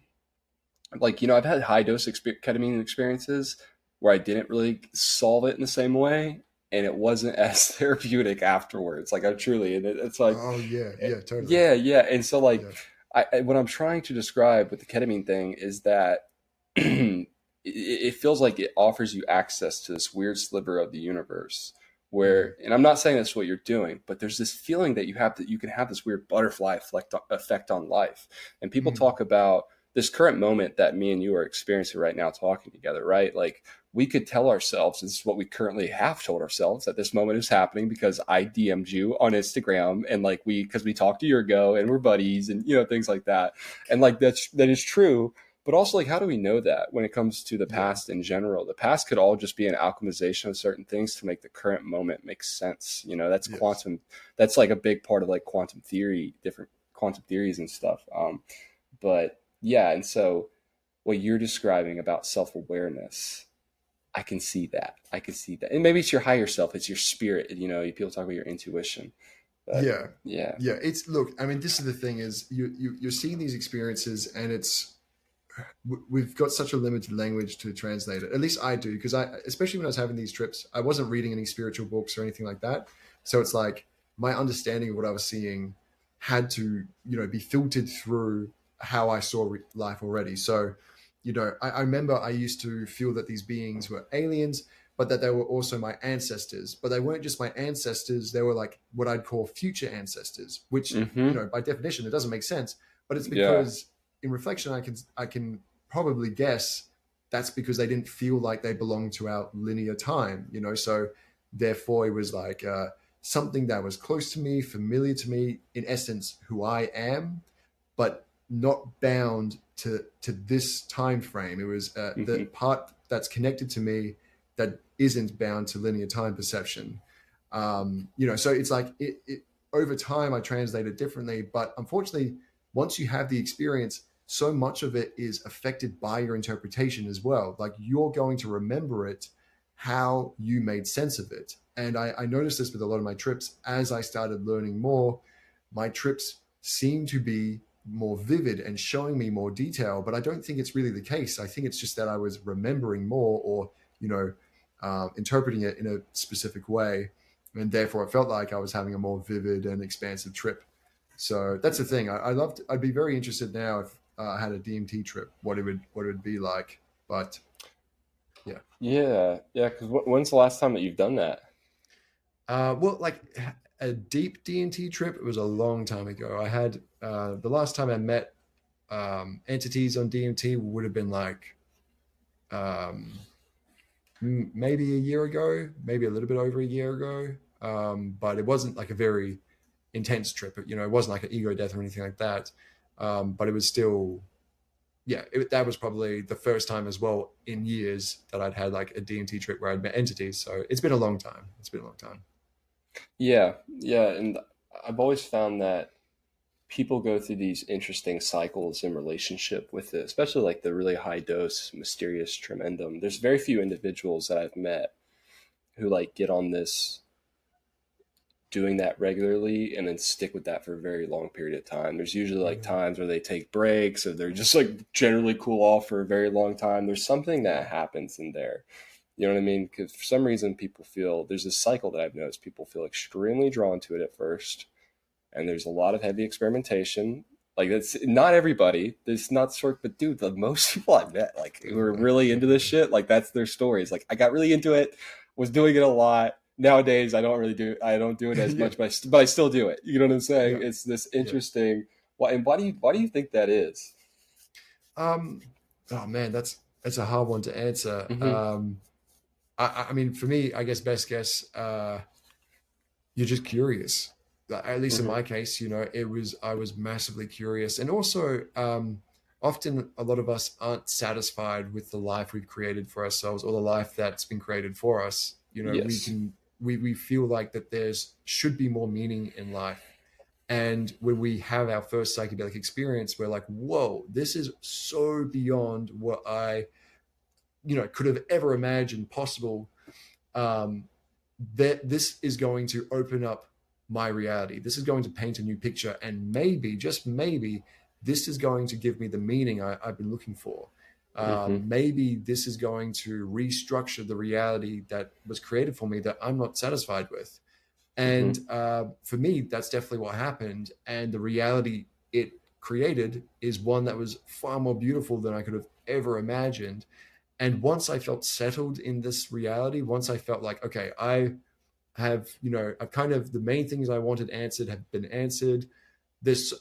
like I've had high dose ketamine experiences where I didn't really solve it in the same way, and it wasn't as therapeutic afterwards. Like I truly, and it's like, Oh yeah. Yeah. Totally. yeah, yeah. And so like, Yeah. what I'm trying to describe with the ketamine thing is that it feels like it offers you access to this weird sliver of the universe Mm. where, and I'm not saying that's what you're doing, but there's this feeling that you have, that you can have this weird butterfly effect on life. And people Mm. talk about this current moment that me and you are experiencing right now talking together, right? Like we could tell ourselves, this is what we currently have told ourselves, that this moment is happening because I DM'd you on Instagram, and like because we talked a year ago and we're buddies, and things like that. And like that is true. But also, like, how do we know that when it comes to the Yeah. past in general? The past could all just be an alchemization of certain things to make the current moment make sense. That's Yes. quantum. That's like a big part of like quantum theory, different quantum theories and stuff. But yeah, and so what you're describing about self awareness, I can see that. I can see that. And maybe it's your higher self, it's your spirit. People talk about your intuition. But Yeah. yeah. Yeah. It's look. I mean, this is the thing: is you're seeing these experiences, and we've got such a limited language to translate it. At least I do, because especially when I was having these trips, I wasn't reading any spiritual books or anything like that. So it's like my understanding of what I was seeing had to, be filtered through how I saw life already. So, I remember I used to feel that these beings were aliens, but that they were also my ancestors. But they weren't just my ancestors; they were like what I'd call future ancestors, which, Mm-hmm. by definition, it doesn't make sense. But it's Yeah. because in reflection, I can probably guess that's because they didn't feel like they belonged to our linear time, So therefore, it was like something that was close to me, familiar to me, in essence, who I am, but not bound to this time frame. It was the Hmm. part that's connected to me that isn't bound to linear time perception. So it's like over time I translate it differently, but unfortunately, once you have the experience, so much of it is affected by your interpretation as well. Like you're going to remember it how you made sense of it. And I noticed this with a lot of my trips. As I started learning more, my trips seem to be more vivid and showing me more detail, but I don't think it's really the case. I think it's just that I was remembering more, or interpreting it in a specific way, and therefore it felt like I was having a more vivid and expansive trip. So that's the thing. I'd be very interested now if I had a DMT trip, what it would be like. But yeah. Yeah, yeah. Because when's the last time that you've done that? Well, like a deep DMT trip, it was a long time ago. I had the last time I met entities on DMT would have been like um, maybe a year ago, maybe a little bit over a year ago. But it wasn't like a very intense trip. It wasn't like an ego death or anything like that. But it was still, yeah, that was probably the first time as well in years that I'd had like a DMT trip where I'd met entities. So it's been a long time. It's been a long time. Yeah, yeah. And I've always found that people go through these interesting cycles in relationship with it, especially like the really high dose, mysterious tremendum. There's very few individuals that I've met who like get on this doing that regularly and then stick with that for a very long period of time. There's usually like Yeah, times where they take breaks or they're just like generally cool off for a very long time. There's something that yeah, happens in there. You know what I mean? Because for some reason, people feel there's this cycle that I've noticed. People feel extremely drawn to it at first, and there's a lot of heavy experimentation. Like that's not everybody. It's not sort, but dude, the most people I've met, like who are definitely, really into this definitely. shit, like that's their stories. Like I got really into it, was doing it a lot. Nowadays, I don't do it as Yeah, much, but I still do it. You know what I'm saying? yeah, It's this yeah. interesting. Why and why do you think that is? Um, oh man, that's a hard one to answer. Mm-hmm. I mean, for me, I guess best guess, you're just curious. Like, at least in Mm-hmm. my case, I was massively curious, and also, often a lot of us aren't satisfied with the life we've created for ourselves or the life that's been created for us. Yes. We feel like that there's should be more meaning in life. And when we have our first psychedelic experience, we're like, whoa, this is so beyond what I, could have ever imagined possible. Um, that this is going to open up my reality. This is going to paint a new picture. And maybe, just maybe, this is going to give me the meaning I've been looking for. Mm-hmm. Maybe this is going to restructure the reality that was created for me that I'm not satisfied with. Mm-hmm. And for me, that's definitely what happened. And the reality it created is one that was far more beautiful than I could have ever imagined. And once I felt settled in this reality, once I felt like, okay, I've kind of the main things I wanted answered have been answered.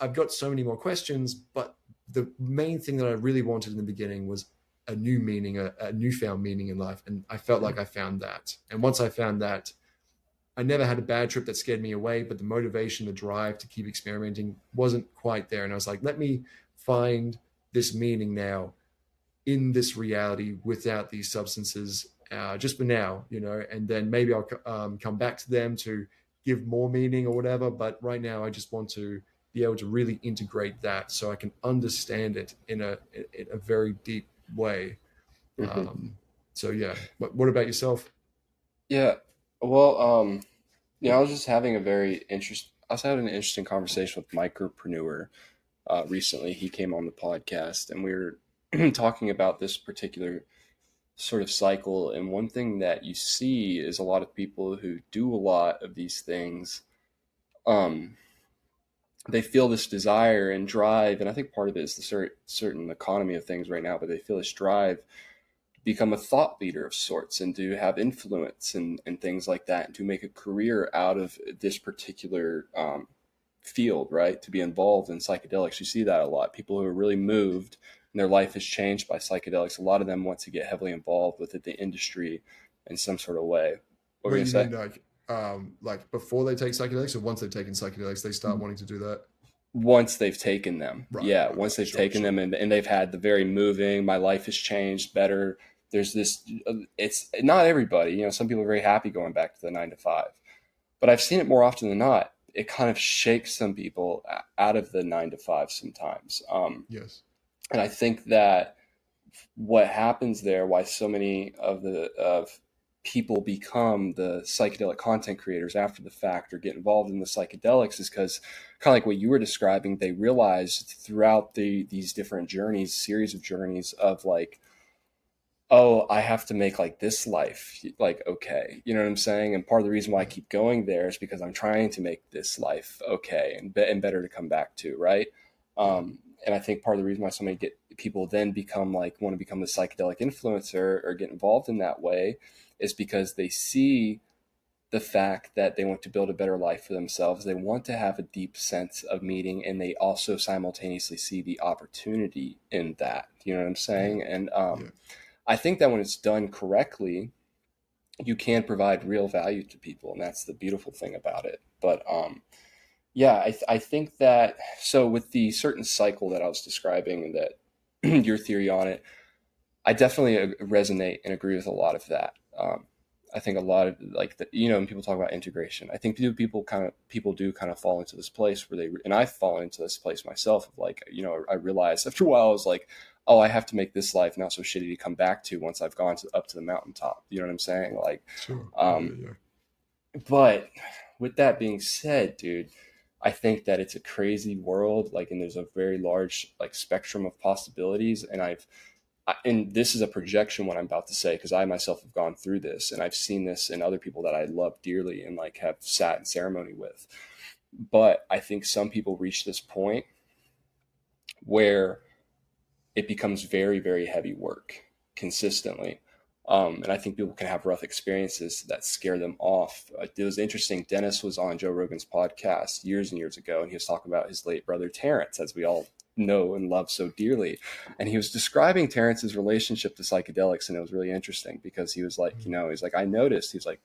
I've got so many more questions, but the main thing that I really wanted in the beginning was a new meaning, a newfound meaning in life. And I felt like I found that. And once I found that, I never had a bad trip that scared me away, but the motivation, the drive to keep experimenting wasn't quite there. And I was like, let me find this meaning now in this reality without these substances, just for now, and then maybe I'll come back to them to give more meaning or whatever. But right now, I just want to be able to really integrate that so I can understand it in a very deep way. Mm-hmm. Um, so yeah, what about yourself? Yeah. Well, yeah, I was just having a very interest. I was having an interesting conversation with Micropreneur recently. He came on the podcast, and we were talking about this particular sort of cycle. And one thing that you see is a lot of people who do a lot of these things. Um, they feel this desire and drive, and I think part of it is the certain economy of things right now. But they feel this drive become a thought leader of sorts and to have influence and things like that and to make a career out of this particular field, right? To be involved in psychedelics. You see that a lot. People who are really moved and their life is changed by psychedelics, a lot of them want to get heavily involved with the industry in some sort of way. What were What you you going mean, like before they take psychedelics, or once they've taken psychedelics, they start to wanting to do that? once they've taken them. Once they've taken Sure. them and they've had the very moving, my life has changed better. There's this, it's not everybody, some people are very happy going back to the 9 to 5, but I've seen it more often than not. It kind of shakes some people out of the 9 to 5 sometimes. Yes. And I think that what happens there, why so many of people become the psychedelic content creators after the fact or get involved in the psychedelics, is because, kind of like what you were describing, they realized throughout these different journeys, series of journeys, of like, oh, I have to make like this life like okay, you know what I'm saying? And part of the reason why I Yeah. keep going there is because I'm trying to make this life okay and better to come back to, right? Yeah. And I think part of the reason why so many people then become like want to become the psychedelic influencer or get involved in that way is because they see the fact that they want to build a better life for themselves. They want to have a deep sense of meaning, and they also simultaneously see the opportunity in that. You know what I'm Yeah. saying? And Yeah. I think that when it's done correctly, you can provide real value to people, and that's the beautiful thing about it. But yeah, I think that, so with the certain cycle that I was describing and that your theory on it, I definitely resonate and agree with a lot of that. I think a lot of like when people talk about integration, I think people do kind of fall into this place where and I've fallen into this place myself of like, I realized after a while I was like, oh, I have to make this life not so shitty to come back to once I've gone up to the mountaintop. You know what I'm saying? Like, Sure. Yeah. um, Yeah. but with that being said, dude, I think that it's a crazy world, like, and there's a very large like spectrum of possibilities, and and this is a projection what I'm about to say because I myself have gone through this and I've seen this in other people that I love dearly and like have sat in ceremony with. But I think some people reach this point where it becomes very, very heavy work consistently. And I think people can have rough experiences that scare them off. It was interesting. Dennis was on Joe Rogan's podcast years and years ago, and he was talking about his late brother Terrence, as we all know and love so dearly. And he was describing Terrence's relationship to psychedelics, and it was really interesting because he was like, he's like, I noticed. He's like,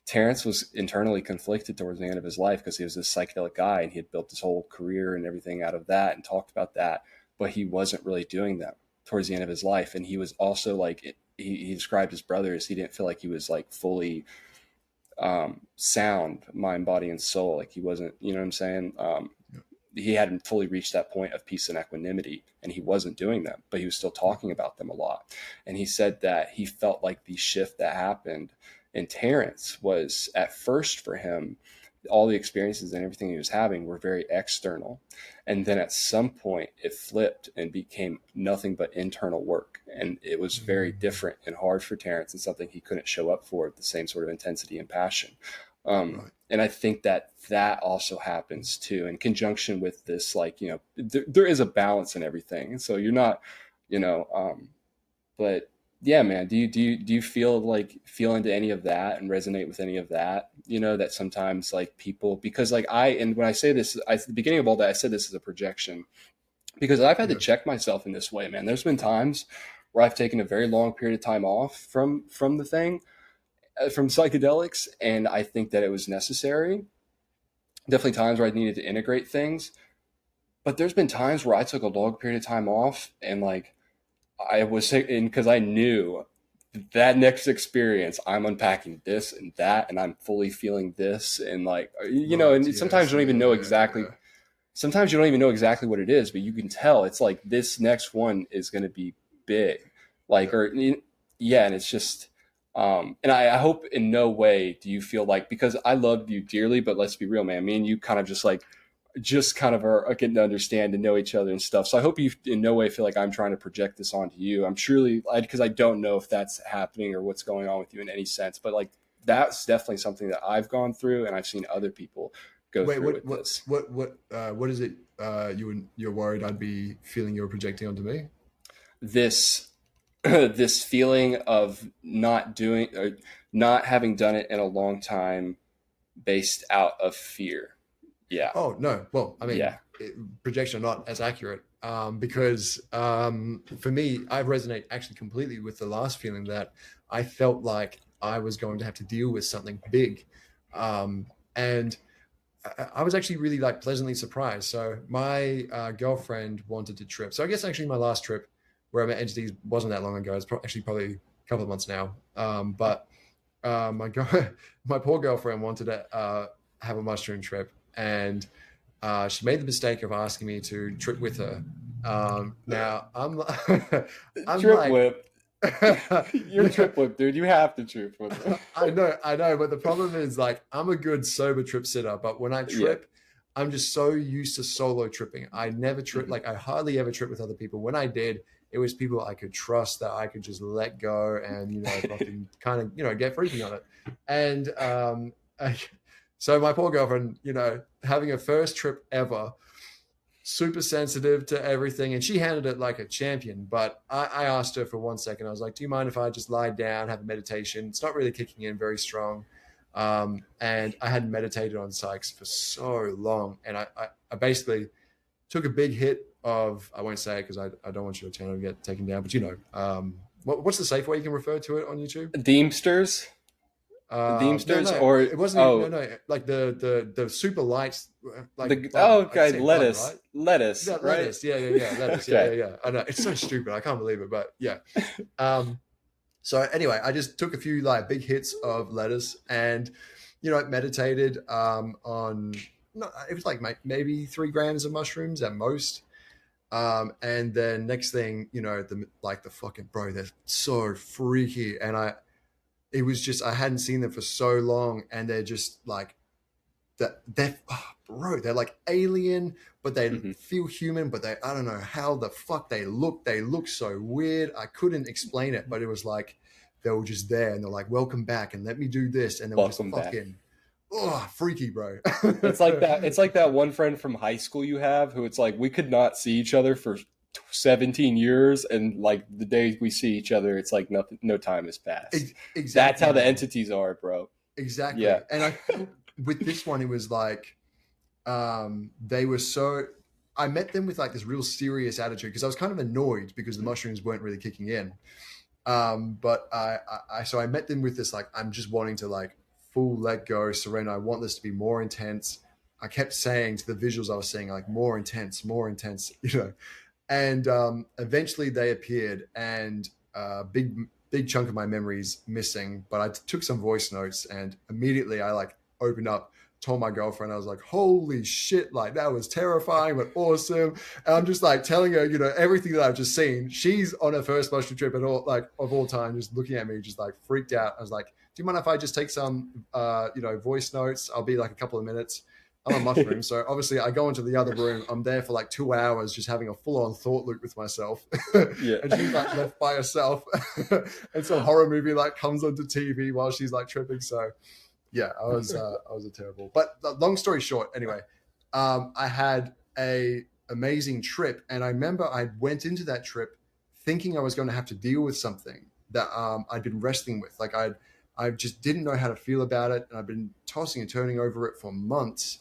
Terrence was internally conflicted towards the end of his life because he was this psychedelic guy and he had built his whole career and everything out of that and talked about that, but he wasn't really doing that towards the end of his life. And he was also like, he described his brother as he didn't feel like he was like fully sound, mind, body, and soul. Like he wasn't, you know what I'm saying? Yeah. He hadn't fully reached that point of peace and equanimity, and he wasn't doing them, but he was still Yeah. talking about them a lot. And he said that he felt like the shift that happened in Terrence was at first for him, all the experiences and everything he was having were very external. And then at some point it flipped and became nothing but internal work. And it was very Mm. different and hard for Terrence and something he couldn't show up for with the same sort of intensity and passion. Right. And I think that also happens too, in conjunction with this, like, there is a balance in everything. So you're not, you know, but yeah, man, do you feel into any of that and resonate with any of that? That sometimes like people, because like and when I say this, at the beginning of all that, I said this is a projection because I've had to Yes. check myself in this way, man. There's been times where I've taken a very long period of time off from the thing, from psychedelics, and I think that it was necessary. Definitely times where I needed to integrate things, but there's been times where I took a long period of time off and like I was in because I knew that next experience, I'm unpacking this and that, and I'm fully feeling this, and like Right. and sometimes Yes. you don't even know Yeah. exactly. Yeah. Sometimes you don't even know exactly what it is, but you can tell it's like this next one is going to be big, like Yeah. yeah, and it's just. And I hope in no way do you feel like, because I love you dearly, but let's be real, man. Me and you kind of just kind of are getting to understand and know each other and stuff. So I hope you in no way feel like I'm trying to project this onto you. I'm surely, because I don't know if that's happening or what's going on with you in any sense, but like that's definitely something that I've gone through and I've seen other people go Wait. through What? with What? this. What is it? You're worried I'd be feeling you're projecting onto me? This this feeling of not doing or not having done it in a long time based out of fear. Yeah. Oh no. Well, I mean, Yeah. projection are not as accurate because for me, I resonate actually completely with the last feeling that I felt like I was going to have to deal with something big, and I was actually really like pleasantly surprised. So my girlfriend wanted to trip. So I guess actually my last trip where I met entities wasn't that long ago. It's actually probably a couple of months now. But my poor girlfriend wanted to have a mushroom trip, and she made the mistake of asking me to trip with her. Now I'm I'm like. TripWhip. You're TripWhip, dude. You have to trip with it. I know, but the problem is like I'm a good sober trip sitter, but when I Yeah. trip, I'm just so used to solo tripping. I never trip, like I hardly ever trip with other people. When I did, it was people I could trust that I could just let go and fucking kind of get freaky on it. And so my poor girlfriend, having her first trip ever, super sensitive to everything, and she handled it like a champion. But I asked her for 1 second. I was like, do you mind if I just lie down, have a meditation? It's not really kicking in very strong. And I hadn't meditated on psychs for so long, and I basically took a big hit of, I won't say it because I don't want your channel to get taken down, but what's the safe way you can refer to it on YouTube? Deemsters? Deemsters? No, Or it wasn't. No, like the super lights. Like okay, lettuce, right? lettuce, Yeah, right? lettuce. Yeah, lettuce. Okay. Yeah. I know it's so stupid. I can't believe it, but yeah. So anyway, I just took a few like big hits of lettuce and meditated on. No, it was like maybe 3 grams of mushrooms at most. And then next thing, the fucking bro, they're so freaky, and it was just I hadn't seen them for so long, and they're just like they're like alien, but they feel human, but I don't know how the fuck they look. They look so weird. I couldn't explain it, but it was like they were just there, and they're like, "Welcome back," and let me do this, and they were just fucking freaky, bro. It's like that. It's like that one friend from high school you have who it's like we could not see each other for 17 years, and like the day we see each other, it's like nothing, no time has passed. Exactly. That's how the entities are, bro. Exactly. Yeah. And I felt with this one, it was like they were so. I met them with like this real serious attitude because I was kind of annoyed because the mushrooms weren't really kicking in. But I met them with this like I'm just wanting to like full let go, surrender. I want this to be more intense. I kept saying to the visuals I was seeing like more intense, and eventually they appeared, and big chunk of my memories missing, but I took some voice notes, and immediately I like opened up, told my girlfriend, I was like, holy shit, like that was terrifying but awesome. And I'm just like telling her everything that I've just seen. She's on her first mushroom trip of all time, just looking at me just like freaked out. I was like, do you mind if I just take some voice notes? I'll be like a couple of minutes. I'm on mushrooms, so obviously I go into the other room. I'm there for like 2 hours, just having a full-on thought loop with myself. Yeah. And she's like left by herself, and some horror movie like comes onto TV while she's like tripping. So, yeah, I was a terrible. But long story short, anyway, I had a amazing trip, and I remember I went into that trip thinking I was going to have to deal with something that I'd been wrestling with. Like I just didn't know how to feel about it, and I've been tossing and turning over it for months.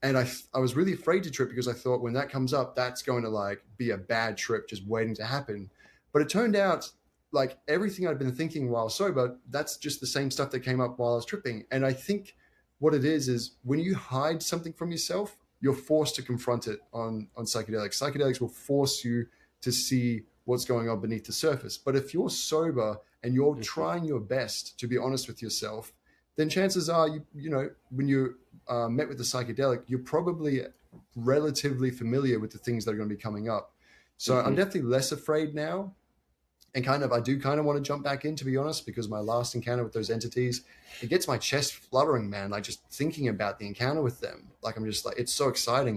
And I was really afraid to trip because I thought when that comes up, that's going to like be a bad trip just waiting to happen. But it turned out like everything I'd been thinking while sober, that's just the same stuff that came up while I was tripping. And I think what it is when you hide something from yourself, you're forced to confront it on psychedelics. Psychedelics will force you to see what's going on beneath the surface. But if you're sober and you're trying your best to be honest with yourself, then chances are, when you're met with the psychedelic, you're probably relatively familiar with the things that are going to be coming up. So I'm definitely less afraid now. And I do want to jump back in, to be honest, because my last encounter with those entities, it gets my chest fluttering, man. Like just thinking about the encounter with them. Like I'm just like, it's so exciting,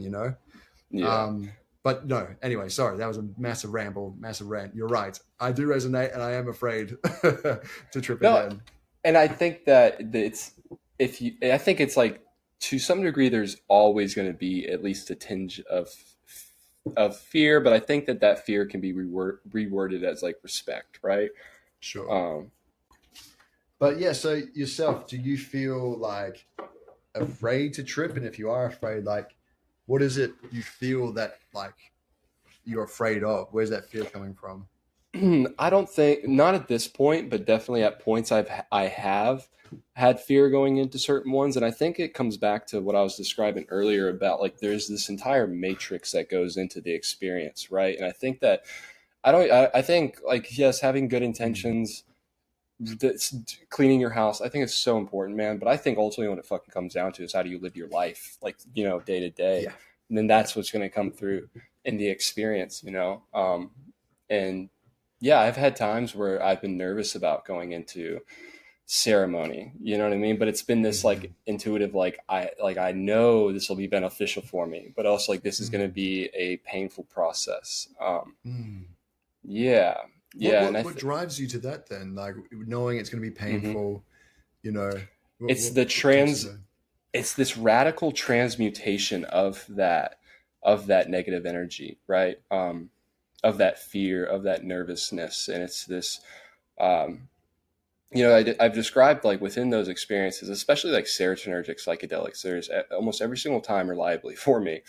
Yeah. But no, anyway, sorry, that was a massive ramble, massive rant. You're right. I do resonate, and I am afraid to trip again. And I think that I think it's like to some degree, there's always going to be at least a tinge of fear, but I think that fear can be reworded as like respect, right? Sure. But yeah, so yourself, do you feel like afraid to trip? And if you are afraid, like, what is it you feel that like you're afraid of? Where's that fear coming from? I don't think not at this point, but definitely at points I have had fear going into certain ones, and I think it comes back to what I was describing earlier about like there's this entire matrix that goes into the experience, right? And I think that I think like yes, having good Mm. intentions, that's cleaning your house, I think it's so important, man. But I think ultimately when it fucking comes down to is how do you live your life, like day to day, Yeah, and then yeah. that's what's going to come through in the experience, and yeah, I've had times where I've been nervous about going into ceremony, you know what I mean? But it's been this Hmm. like intuitive, like I know this will be beneficial for me, but also like this is going to Mm. be a painful process. Mm. Yeah, What yeah, and what what drives you to that then? Like knowing it's going to be mhm. painful, you know, it's the what takes you trans there? it's this radical transmutation of that negative energy, right? Of that fear, of that nervousness, and it's this. Um, I've described like within those experiences, especially like serotonergic psychedelics. There's almost every single time, reliably for me,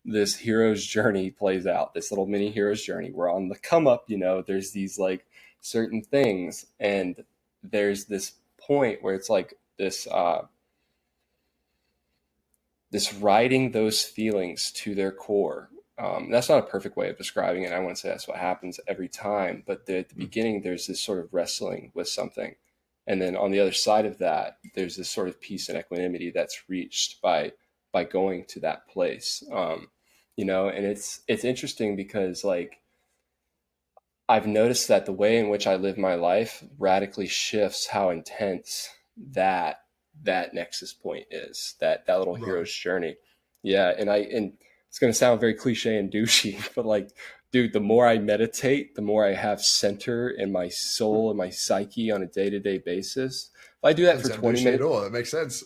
this hero's journey plays out. This little mini hero's journey. We're on the come up. There's these like certain things, and there's this point where it's like this riding those feelings to their core. That's not a perfect way of describing it. I wouldn't say that's what happens every time, but at the Mm. beginning, there's this sort of wrestling with something. And then on the other side of that, there's this sort of peace and equanimity that's reached by going to that place. And it's interesting because like I've noticed that the way in which I live my life radically shifts how intense that that nexus point is, that little Right. hero's journey. Yeah, and it's gonna sound very cliche and douchey, but like, dude, the more I meditate, the more I have center in my soul and my psyche on a day-to-day basis. If I do that Doesn't for sound 20 douchey at minutes, all. That makes sense.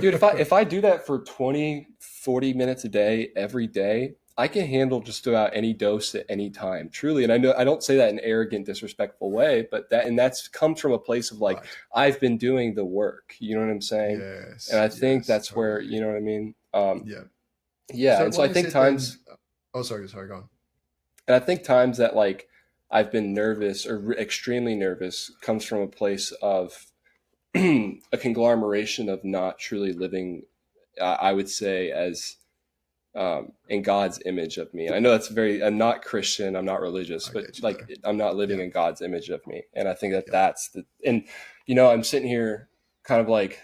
dude, if I do that for 20, 40 minutes a day every day, I can handle just about any dose at any time, truly. And I know I don't say that in an arrogant, disrespectful way, but that's comes from a place of like Right. I've been doing the work, you know what I'm saying? And Yes. I think Yes. that's where, Totally. you know what I mean? Yeah. Yeah, So and so why I is think it then? times Oh, sorry. Sorry. Go on. and I think times that like I've been nervous or extremely nervous comes from a place of a conglomeration of not truly living, I would say, as in God's image of me. And I know I'm not Christian, I'm not religious, I but get you like there. I'm not living Yeah. in God's image of me. And I think that Yeah. and I'm sitting here kind of like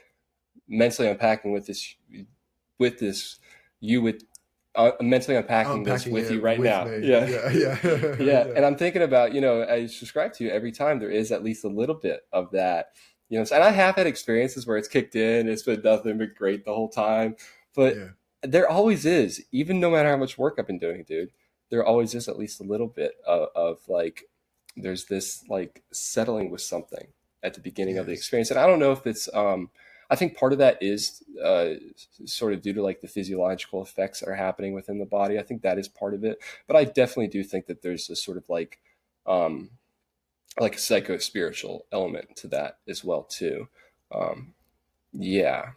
mentally unpacking with this, you with, mentally unpacking this Unpacking with you it right with now. me. Yeah. Yeah. Yeah. Yeah. Yeah. And I'm thinking about, I subscribe to you every time there is at least a little bit of that, and I have had experiences where it's kicked in, it's been nothing but great the whole time. But Yeah. there always is, even no matter how much work I've been doing, dude, there always is at least a little bit of like, there's this like settling with something at the beginning of the Yes. experience. And I don't know if it's, I think part of that is sort of due to like the physiological effects that are happening within the body. I think that is part of it, but I definitely do think that there's this sort of um, like a psycho spiritual element to that as well too. Um, yeah,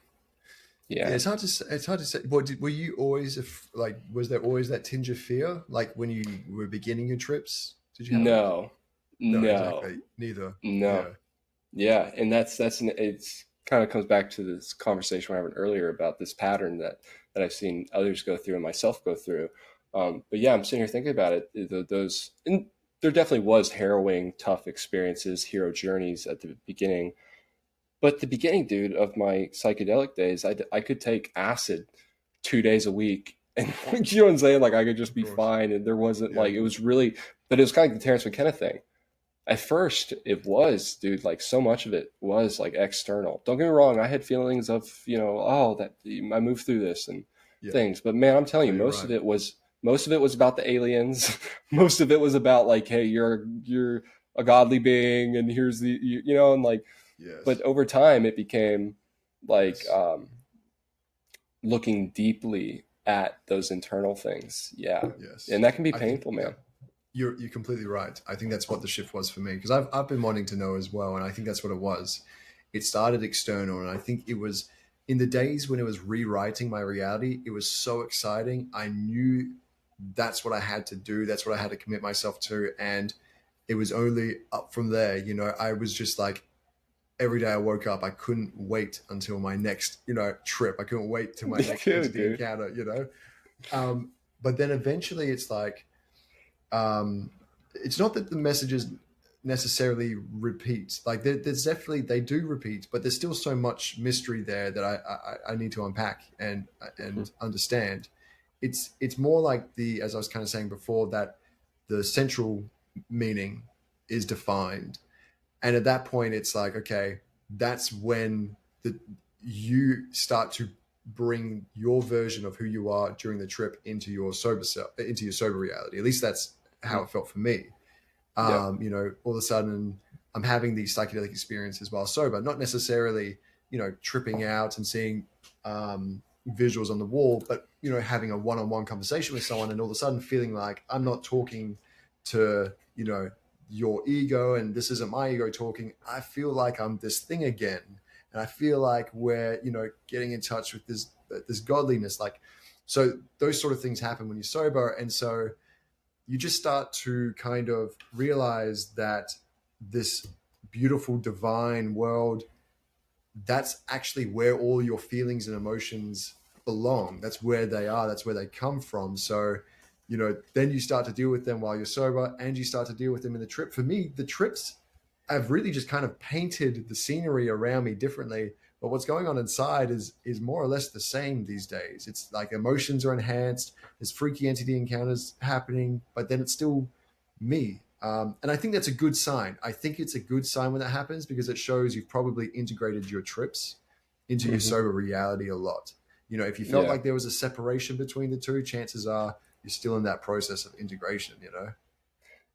Yeah, yeah, it's hard to say. It's hard to say. What were you always like? Was there always that tinge of fear, like when you were beginning your trips? Did you have it? no, No, no, exactly. Neither. no, Yeah. yeah, and it's kind of comes back to this conversation we were having earlier about this pattern that I've seen others go through and myself go through. But yeah, I'm sitting here thinking about it. Those and there definitely was harrowing, tough experiences, hero journeys at the beginning. But the beginning, dude, of my psychedelic days, I could take acid 2 days a week, and you know what I'm saying? Like I could just Of be course. fine, and there wasn't Yeah. like it was really, but it was kind of like the Terrence McKenna thing. At first, it was, dude, like so much of it was like external. Don't get me wrong, I had feelings of, oh, that I moved through this and Yeah. things, but man, I'm telling No, you, you're right. most of it was about the aliens. Most of it was about like, hey, you're a godly being, and here's and like, but Yes. over time, it became like Yes. looking deeply at those internal things. Yeah, Yes. and that can be I think. painful, Yeah. man. You're completely right. I think that's what the shift was for me because I've been wanting to know as well, and I think that's what it was. It started external, and I think it was in the days when it was rewriting my reality. It was so exciting. I knew that's what I had to do. That's what I had to commit myself to, and it was only up from there. I was just like, every day I woke up, I couldn't wait until my next, trip. I couldn't wait till my Me next too, entity dude. encounter. But then eventually it's like, it's not that the messages necessarily repeat. Like there's definitely, they do repeat, but there's still so much mystery there that I need to unpack Mhm. and understand. It's more like as I was kind of saying before, that the central meaning is defined, and at that point it's like, okay, that's when the you start to bring your version of who you are during the trip into your sober self, into your sober reality. At least that's how Mhm. it felt for me. Yeah. All of a sudden I'm having these psychedelic experiences while sober, not necessarily, tripping out and seeing visuals on the wall, but, having a one-on-one conversation with someone and all of a sudden feeling like I'm not talking to, your ego and this isn't my ego talking. I feel like I'm this thing again. And I feel like we're, getting in touch with this godliness. Like, so those sort of things happen when you're sober. And so you just start to kind of realize that this beautiful divine world, that's actually where all your feelings and emotions belong. That's where they are, that's where they come from. So then you start to deal with them while you're sober, and you start to deal with them in the trip. For me, the trips have really just kind of painted the scenery around me differently, but what's going on inside is more or less the same these days. It's like emotions are enhanced, there's freaky entity encounters happening, but then it's still me. And I think that's a good sign. I think it's a good sign when that happens, because it shows you've probably integrated your trips into your Hmm. sober reality a lot. If you felt Yeah. like there was a separation between the two, chances are you're still in that process of integration.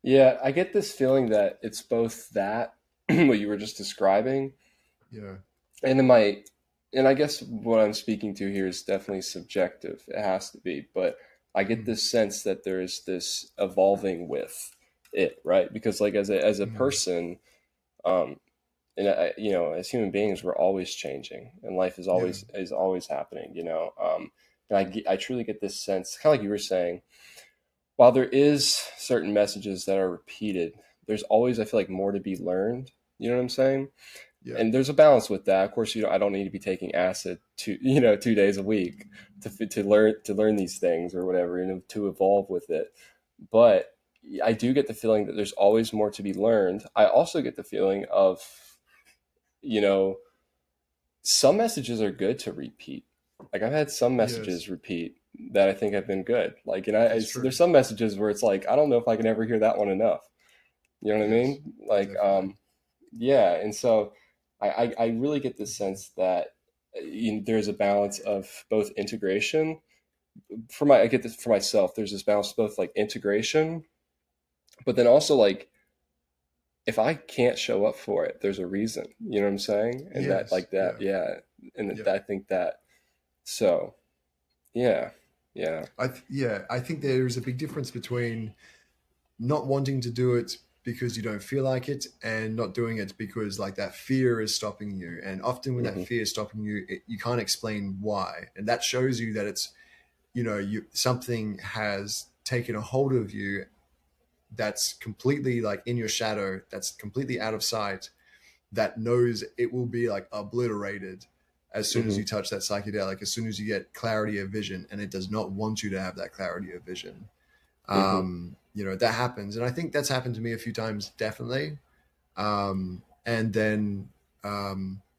Yeah, I get this feeling that it's both that, what you were just describing, Yeah. and and I guess what I'm speaking to here is definitely subjective. It has to be, but I get Mm, this sense that there is this evolving with it, right? Because like as a mm, person, um, and as human beings, we're always changing, and life yeah. is always hhappening, and I truly get this sense, kind of like you were saying, while there is certain messages that are repeated, there's always, I feel like, more to be learned. You know what I'm saying? Yeah. And there's a balance with that. Of course, I don't need to be taking acid 2 days a week to learn these things or whatever, to evolve with it. But I do get the feeling that there's always more to be learned. I also get the feeling of, you know, some messages are good to repeat. Like I've had some Yes. messages repeat that I think have been good. Like, and That's so true. there's some messages where it's like I don't know if I can ever hear that one enough. You know what I Yes. mean? Like, Definitely. yeah. And so I really get the sense that there's a balance of both integration. I get this for myself. There's this balance of both like integration, but then also like if I can't show up for it, there's a reason. You know what I'm saying? And that Yes. like that, Yeah. yeah. And Yeah. I think that so. Yeah, yeah. I think there is a big difference between not wanting to do it because you don't feel like it, and not doing it because like that fear is stopping you. And often when that Hmm. fear is stopping you, you can't explain why, and that shows you that it's, something has taken a hold of you that's completely like in your shadow, that's completely out of sight, that knows it will be like obliterated as soon as Hmm. you touch that psychedelic, as soon as you get clarity of vision, and it does not want you to have that clarity of vision. Hmm. That happens, and I think that's happened to me a few times, definitely. And then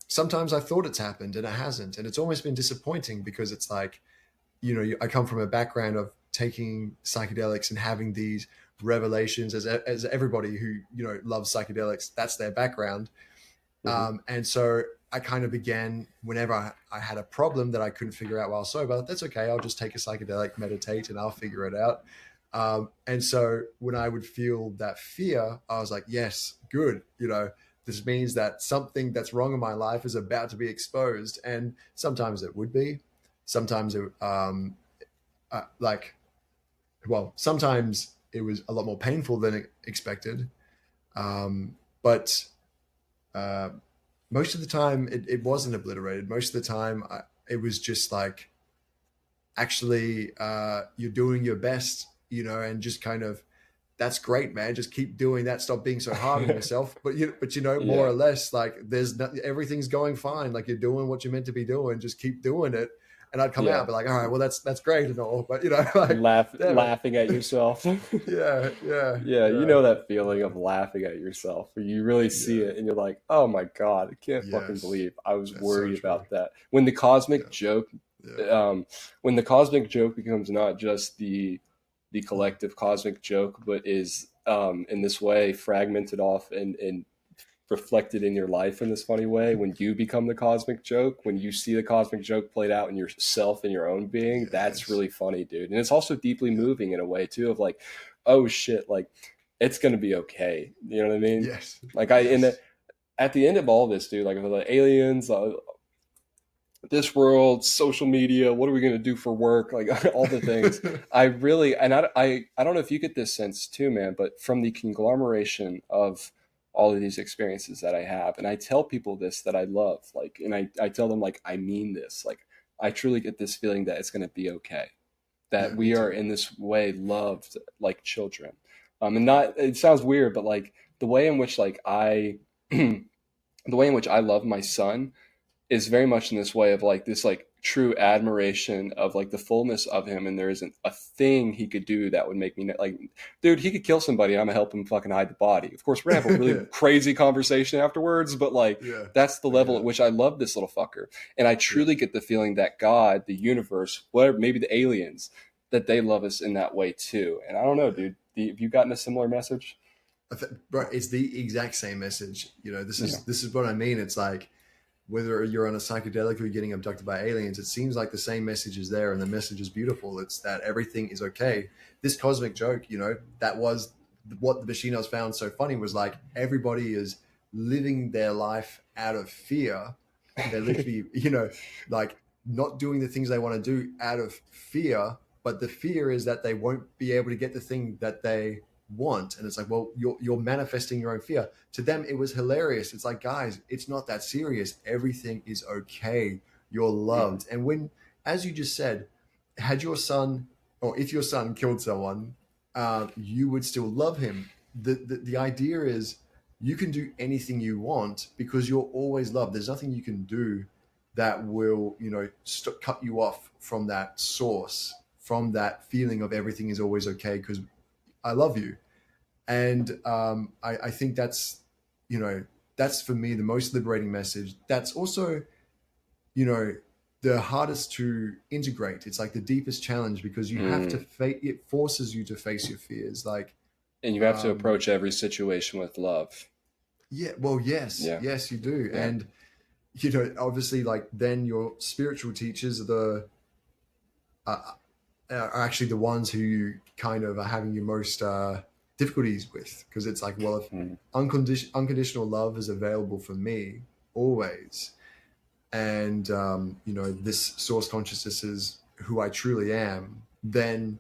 sometimes I've thought it's happened and it hasn't, and it's almost been disappointing, because it's like, I come from a background of taking psychedelics and having these revelations, as everybody who loves psychedelics, that's their background. Hmm. And so I kind of began, whenever I had a problem that I couldn't figure out while sober, that's okay, I'll just take a psychedelic, meditate, and I'll figure it out. And so when I would feel that fear, I was like, yes, good. This means that something that's wrong in my life is about to be exposed. And sometimes it would be. Sometimes like, well, sometimes it was a lot more painful than expected. But uh, most of the time it wasn't obliterated. Most of the time it was just like, actually, you're doing your best, and just kind of that's great, man. Just keep doing that. Stop being so hard on yourself. But more Yeah. or less, like everything's going fine. Like you're doing what you're meant to be doing. Just keep doing it. And I'd come out Yeah. and be like, all right, well, that's great and all, but like, damn it. Laughing at yourself. Yeah, yeah, Yeah, you yeah, know that feeling yeah, of laughing at yourself where you really see yeah. it and you're like, oh my God, I can't fucking Yes, believe I was that's so worried true. about that. When the cosmic Yeah, joke, yeah, um, when the cosmic joke becomes not just the mm, collective cosmic joke, but is in this way fragmented off and reflected in your life in this funny way, when you become the cosmic joke, when you see the cosmic joke played out in yourself and your own being, that's yes, really funny, dude. And it's also deeply yeah, moving in a way too, of like, oh shit, like it's gonna be okay. You know what I mean? yes, Like yes, at the end of all this, dude, like the aliens, this world, social media, what are we gonna do for work? Like all the things. I really, and I don't know if you get this sense too, man, but from the conglomeration of all of these experiences that I have, and I tell people this that I love, like, and I tell them like I mean this, like I truly get this feeling that it's gonna be okay, yeah, that me we are too. in this way loved like children, and not. It sounds weird, but like the way in which like I, the way in which I love my son is very much in this way of like this like true admiration of like the fullness of him, and there isn't a thing he could do that would make me like, dude, he could kill somebody and I'm gonna help him fucking hide the body. Of course we're gonna have a really crazy conversation afterwards, but like Yeah, that's the I get level at it. which I love this little fucker. And I Yeah, truly get the feeling that God, the universe, whatever, maybe the aliens, that they love us in that way too. And I don't know, yeah. dude, have you gotten a similar message? Bro, it's the exact same message. This Yeah. is what I mean. It's like whether you're on a psychedelic or you're getting abducted by aliens, it seems like the same message is there, and the message is beautiful. It's that everything is okay. This cosmic joke, that was what the Bashinos found so funny, was like everybody is living their life out of fear. They're literally, like not doing the things they want to do out of fear, but the fear is that they won't be able to get the thing that they want. And it's like, well, you're manifesting your own fear. To them it was hilarious. It's like, guys, it's not that serious. Everything is okay. You're Mhm. loved. And when, as you just said, had your son, or if your son killed someone, you would still love him. The idea is you can do anything you want because you're always loved. There's nothing you can do that will cut you off from that source, from that feeling of everything is always okay because I love you. And I think you know that's for me the most liberating message. That's also you know the hardest to integrate. It's like the deepest challenge because you have to Mm. it forces you to face your fears. Like And you have to um approach every situation with love. yeah, well, yes, Yeah. yes, you do. Yeah. And obviously, like, then your spiritual teachers uh, are actually the ones who you kind of are having your most difficulties with, because it's like, well, if Mm. unconditional love is available for me always, and this source consciousness is who I truly am, then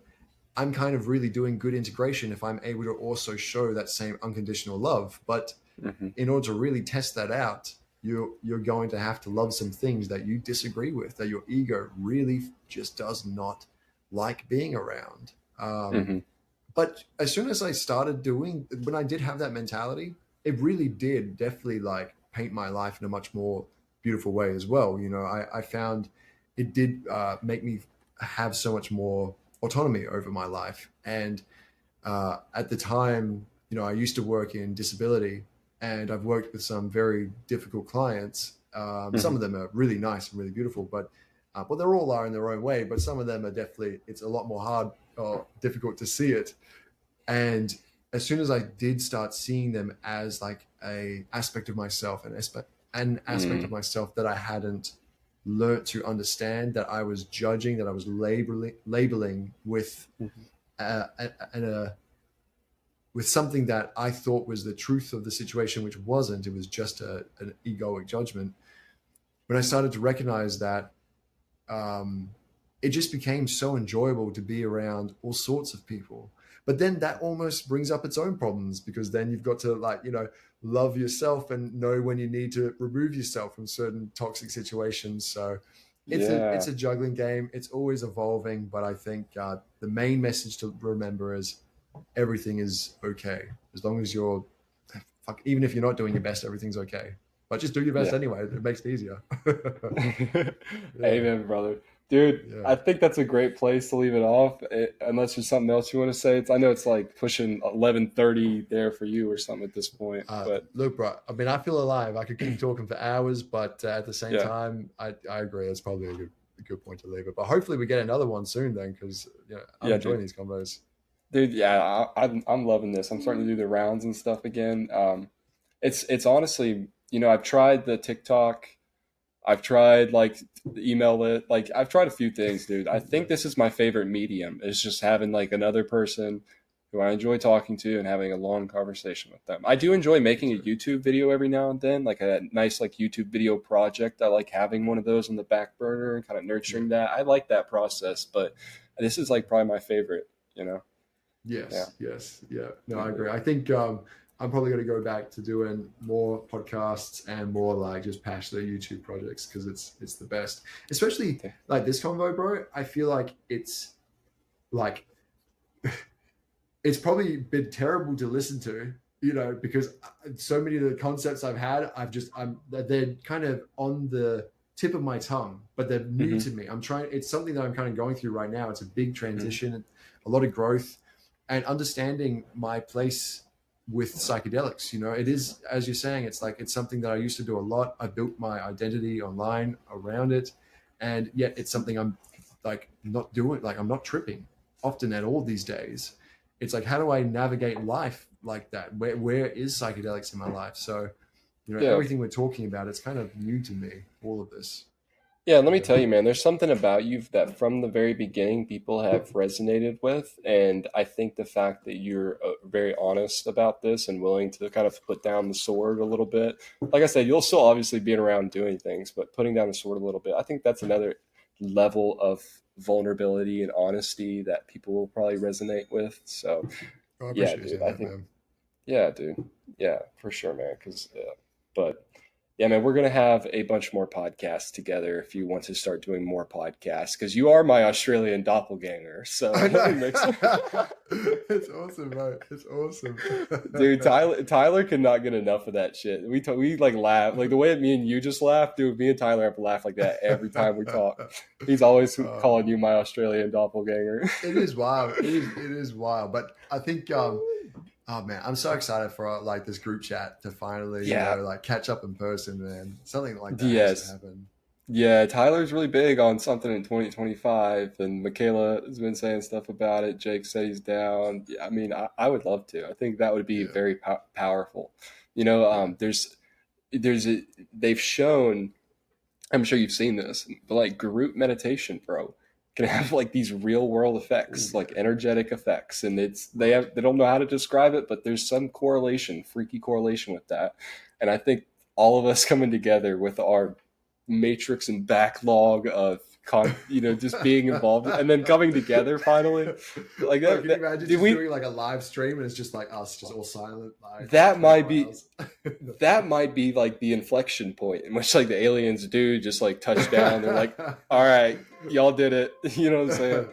I'm kind of really doing good integration if I'm able to also show that same unconditional love. But Hmm. in order to really test that out, you're going to have to love some things that you disagree with, that your ego really just does not like being around. Hmm. But as soon as I started doing, when I did have that mentality, it really did definitely like paint my life in a much more beautiful way as well. I found it did make me have so much more autonomy over my life. And at the time, I used to work in disability, and I've worked with some very difficult clients. Some Hmm. of them are really nice and really beautiful, but well, they all are in their own way. But some of them are definitely, it's a lot more hard or difficult to see it. And as soon as I did start seeing them as like a aspect of myself, an aspect of Mm. myself that I hadn't learnt to understand, that I was judging, that I was labeling with Hmm. uh, a, a, with something that I thought was the truth of the situation, which wasn't. It was just an egoic judgment. When I started to recognize that, um, it just became so enjoyable to be around all sorts of people. But then that almost brings up its own problems, because then you've got to, like, love yourself and know when you need to remove yourself from certain toxic situations. So it's Yeah. a juggling game. It's always evolving. But I think the main message to remember is everything is okay. As long as you're, even if you're not doing your best, everything's okay. But just do your best anyway. It makes it easier. Amen, brother. Dude, Yeah. I think that's a great place to leave it off. Unless there's something else you want to say. I know it's like pushing 11:30 there for you or something at this point. But Look, bro, I mean, I feel alive. I could keep talking for hours, but at the same yeah, time, I agree. It's probably a good point to leave it. But hopefully we get another one soon then, because I'm enjoying these combos. dude, yeah, I'm loving this. I'm starting to do the rounds and stuff again. It's honestly, I've tried the TikTok. I've tried like the email it. Like I've tried a few things, dude. I think this is my favorite medium. Is just having like another person who I enjoy talking to and having a long conversation with them. I do enjoy making a YouTube video every now and then, like a nice like YouTube video project. I like having one of those on the back burner and kind of nurturing that. I like that process, but this is like probably my favorite, Yes, yeah. No, I agree. I think I'm probably going to go back to doing more podcasts and more like just passionate YouTube projects because it's the best. Especially like this convo, bro. I feel like it's like it's probably been terrible to listen to, because so many of the concepts I've had, they're kind of on the tip of my tongue, but they're new to me. It's something that I'm kind of going through right now. It's a big transition, a lot of growth, and understanding my place with psychedelics. It is, as you're saying, it's something that I used to do a lot. I built my identity online around it, and yet it's something I'm like not doing. Like I'm not tripping often at all these days. It's like, how do I navigate life like that? Where is psychedelics in my life? So, everything we're talking about, it's kind of new to me, all of this. Yeah, let me tell you, man, there's something about you that from the very beginning people have resonated with. And I think the fact that you're very honest about this and willing to kind of put down the sword a little bit. Like I said, you'll still obviously be around doing things, but putting down the sword a little bit, I think that's another level of vulnerability and honesty that people will probably resonate with. So, I yeah, appreciate dude, I that, think, man. yeah, dude. Yeah, for sure, man. But yeah, man, we're going to have a bunch more podcasts together if you want to start doing more podcasts because you are my Australian doppelganger. So I know. makes It's awesome, bro. It's awesome. dude, Tyler cannot get enough of that shit. We like laugh like the way that me and you just laugh, dude. Me and Tyler have to laugh like that every time we talk. He's always calling you my Australian doppelganger. It is wild. It is wild. But I think oh man, I'm so excited for like this group chat to finally like catch up in person, man. Something like that has to happen. Yeah, Tyler's really big on something in 2025, and Michaela has been saying stuff about it. Jake said he's down. Yeah, I mean, I would love to. I think that would be very powerful. They've shown, I'm sure you've seen this, but like group meditation, bro, can have like these real world effects, like energetic effects, and they don't know how to describe it, but there's some freaky correlation with that, and I think all of us coming together with our matrix and backlog of just being involved and then coming together finally like that. Can you imagine doing like a live stream and it's just like us just all silent? Like, that might be like the inflection point in which like the aliens do just like touch down. They're like, all right, y'all did it. You know what I'm saying?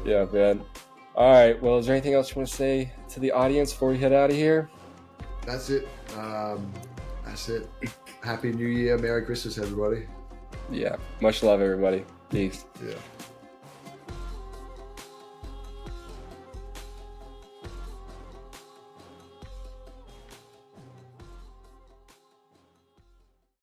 Yeah, man. All right, well, is there anything else you want to say to the audience before we head out of here? That's it. Happy New Year. Merry Christmas, everybody. Yeah. Much love, everybody. Peace. Yeah.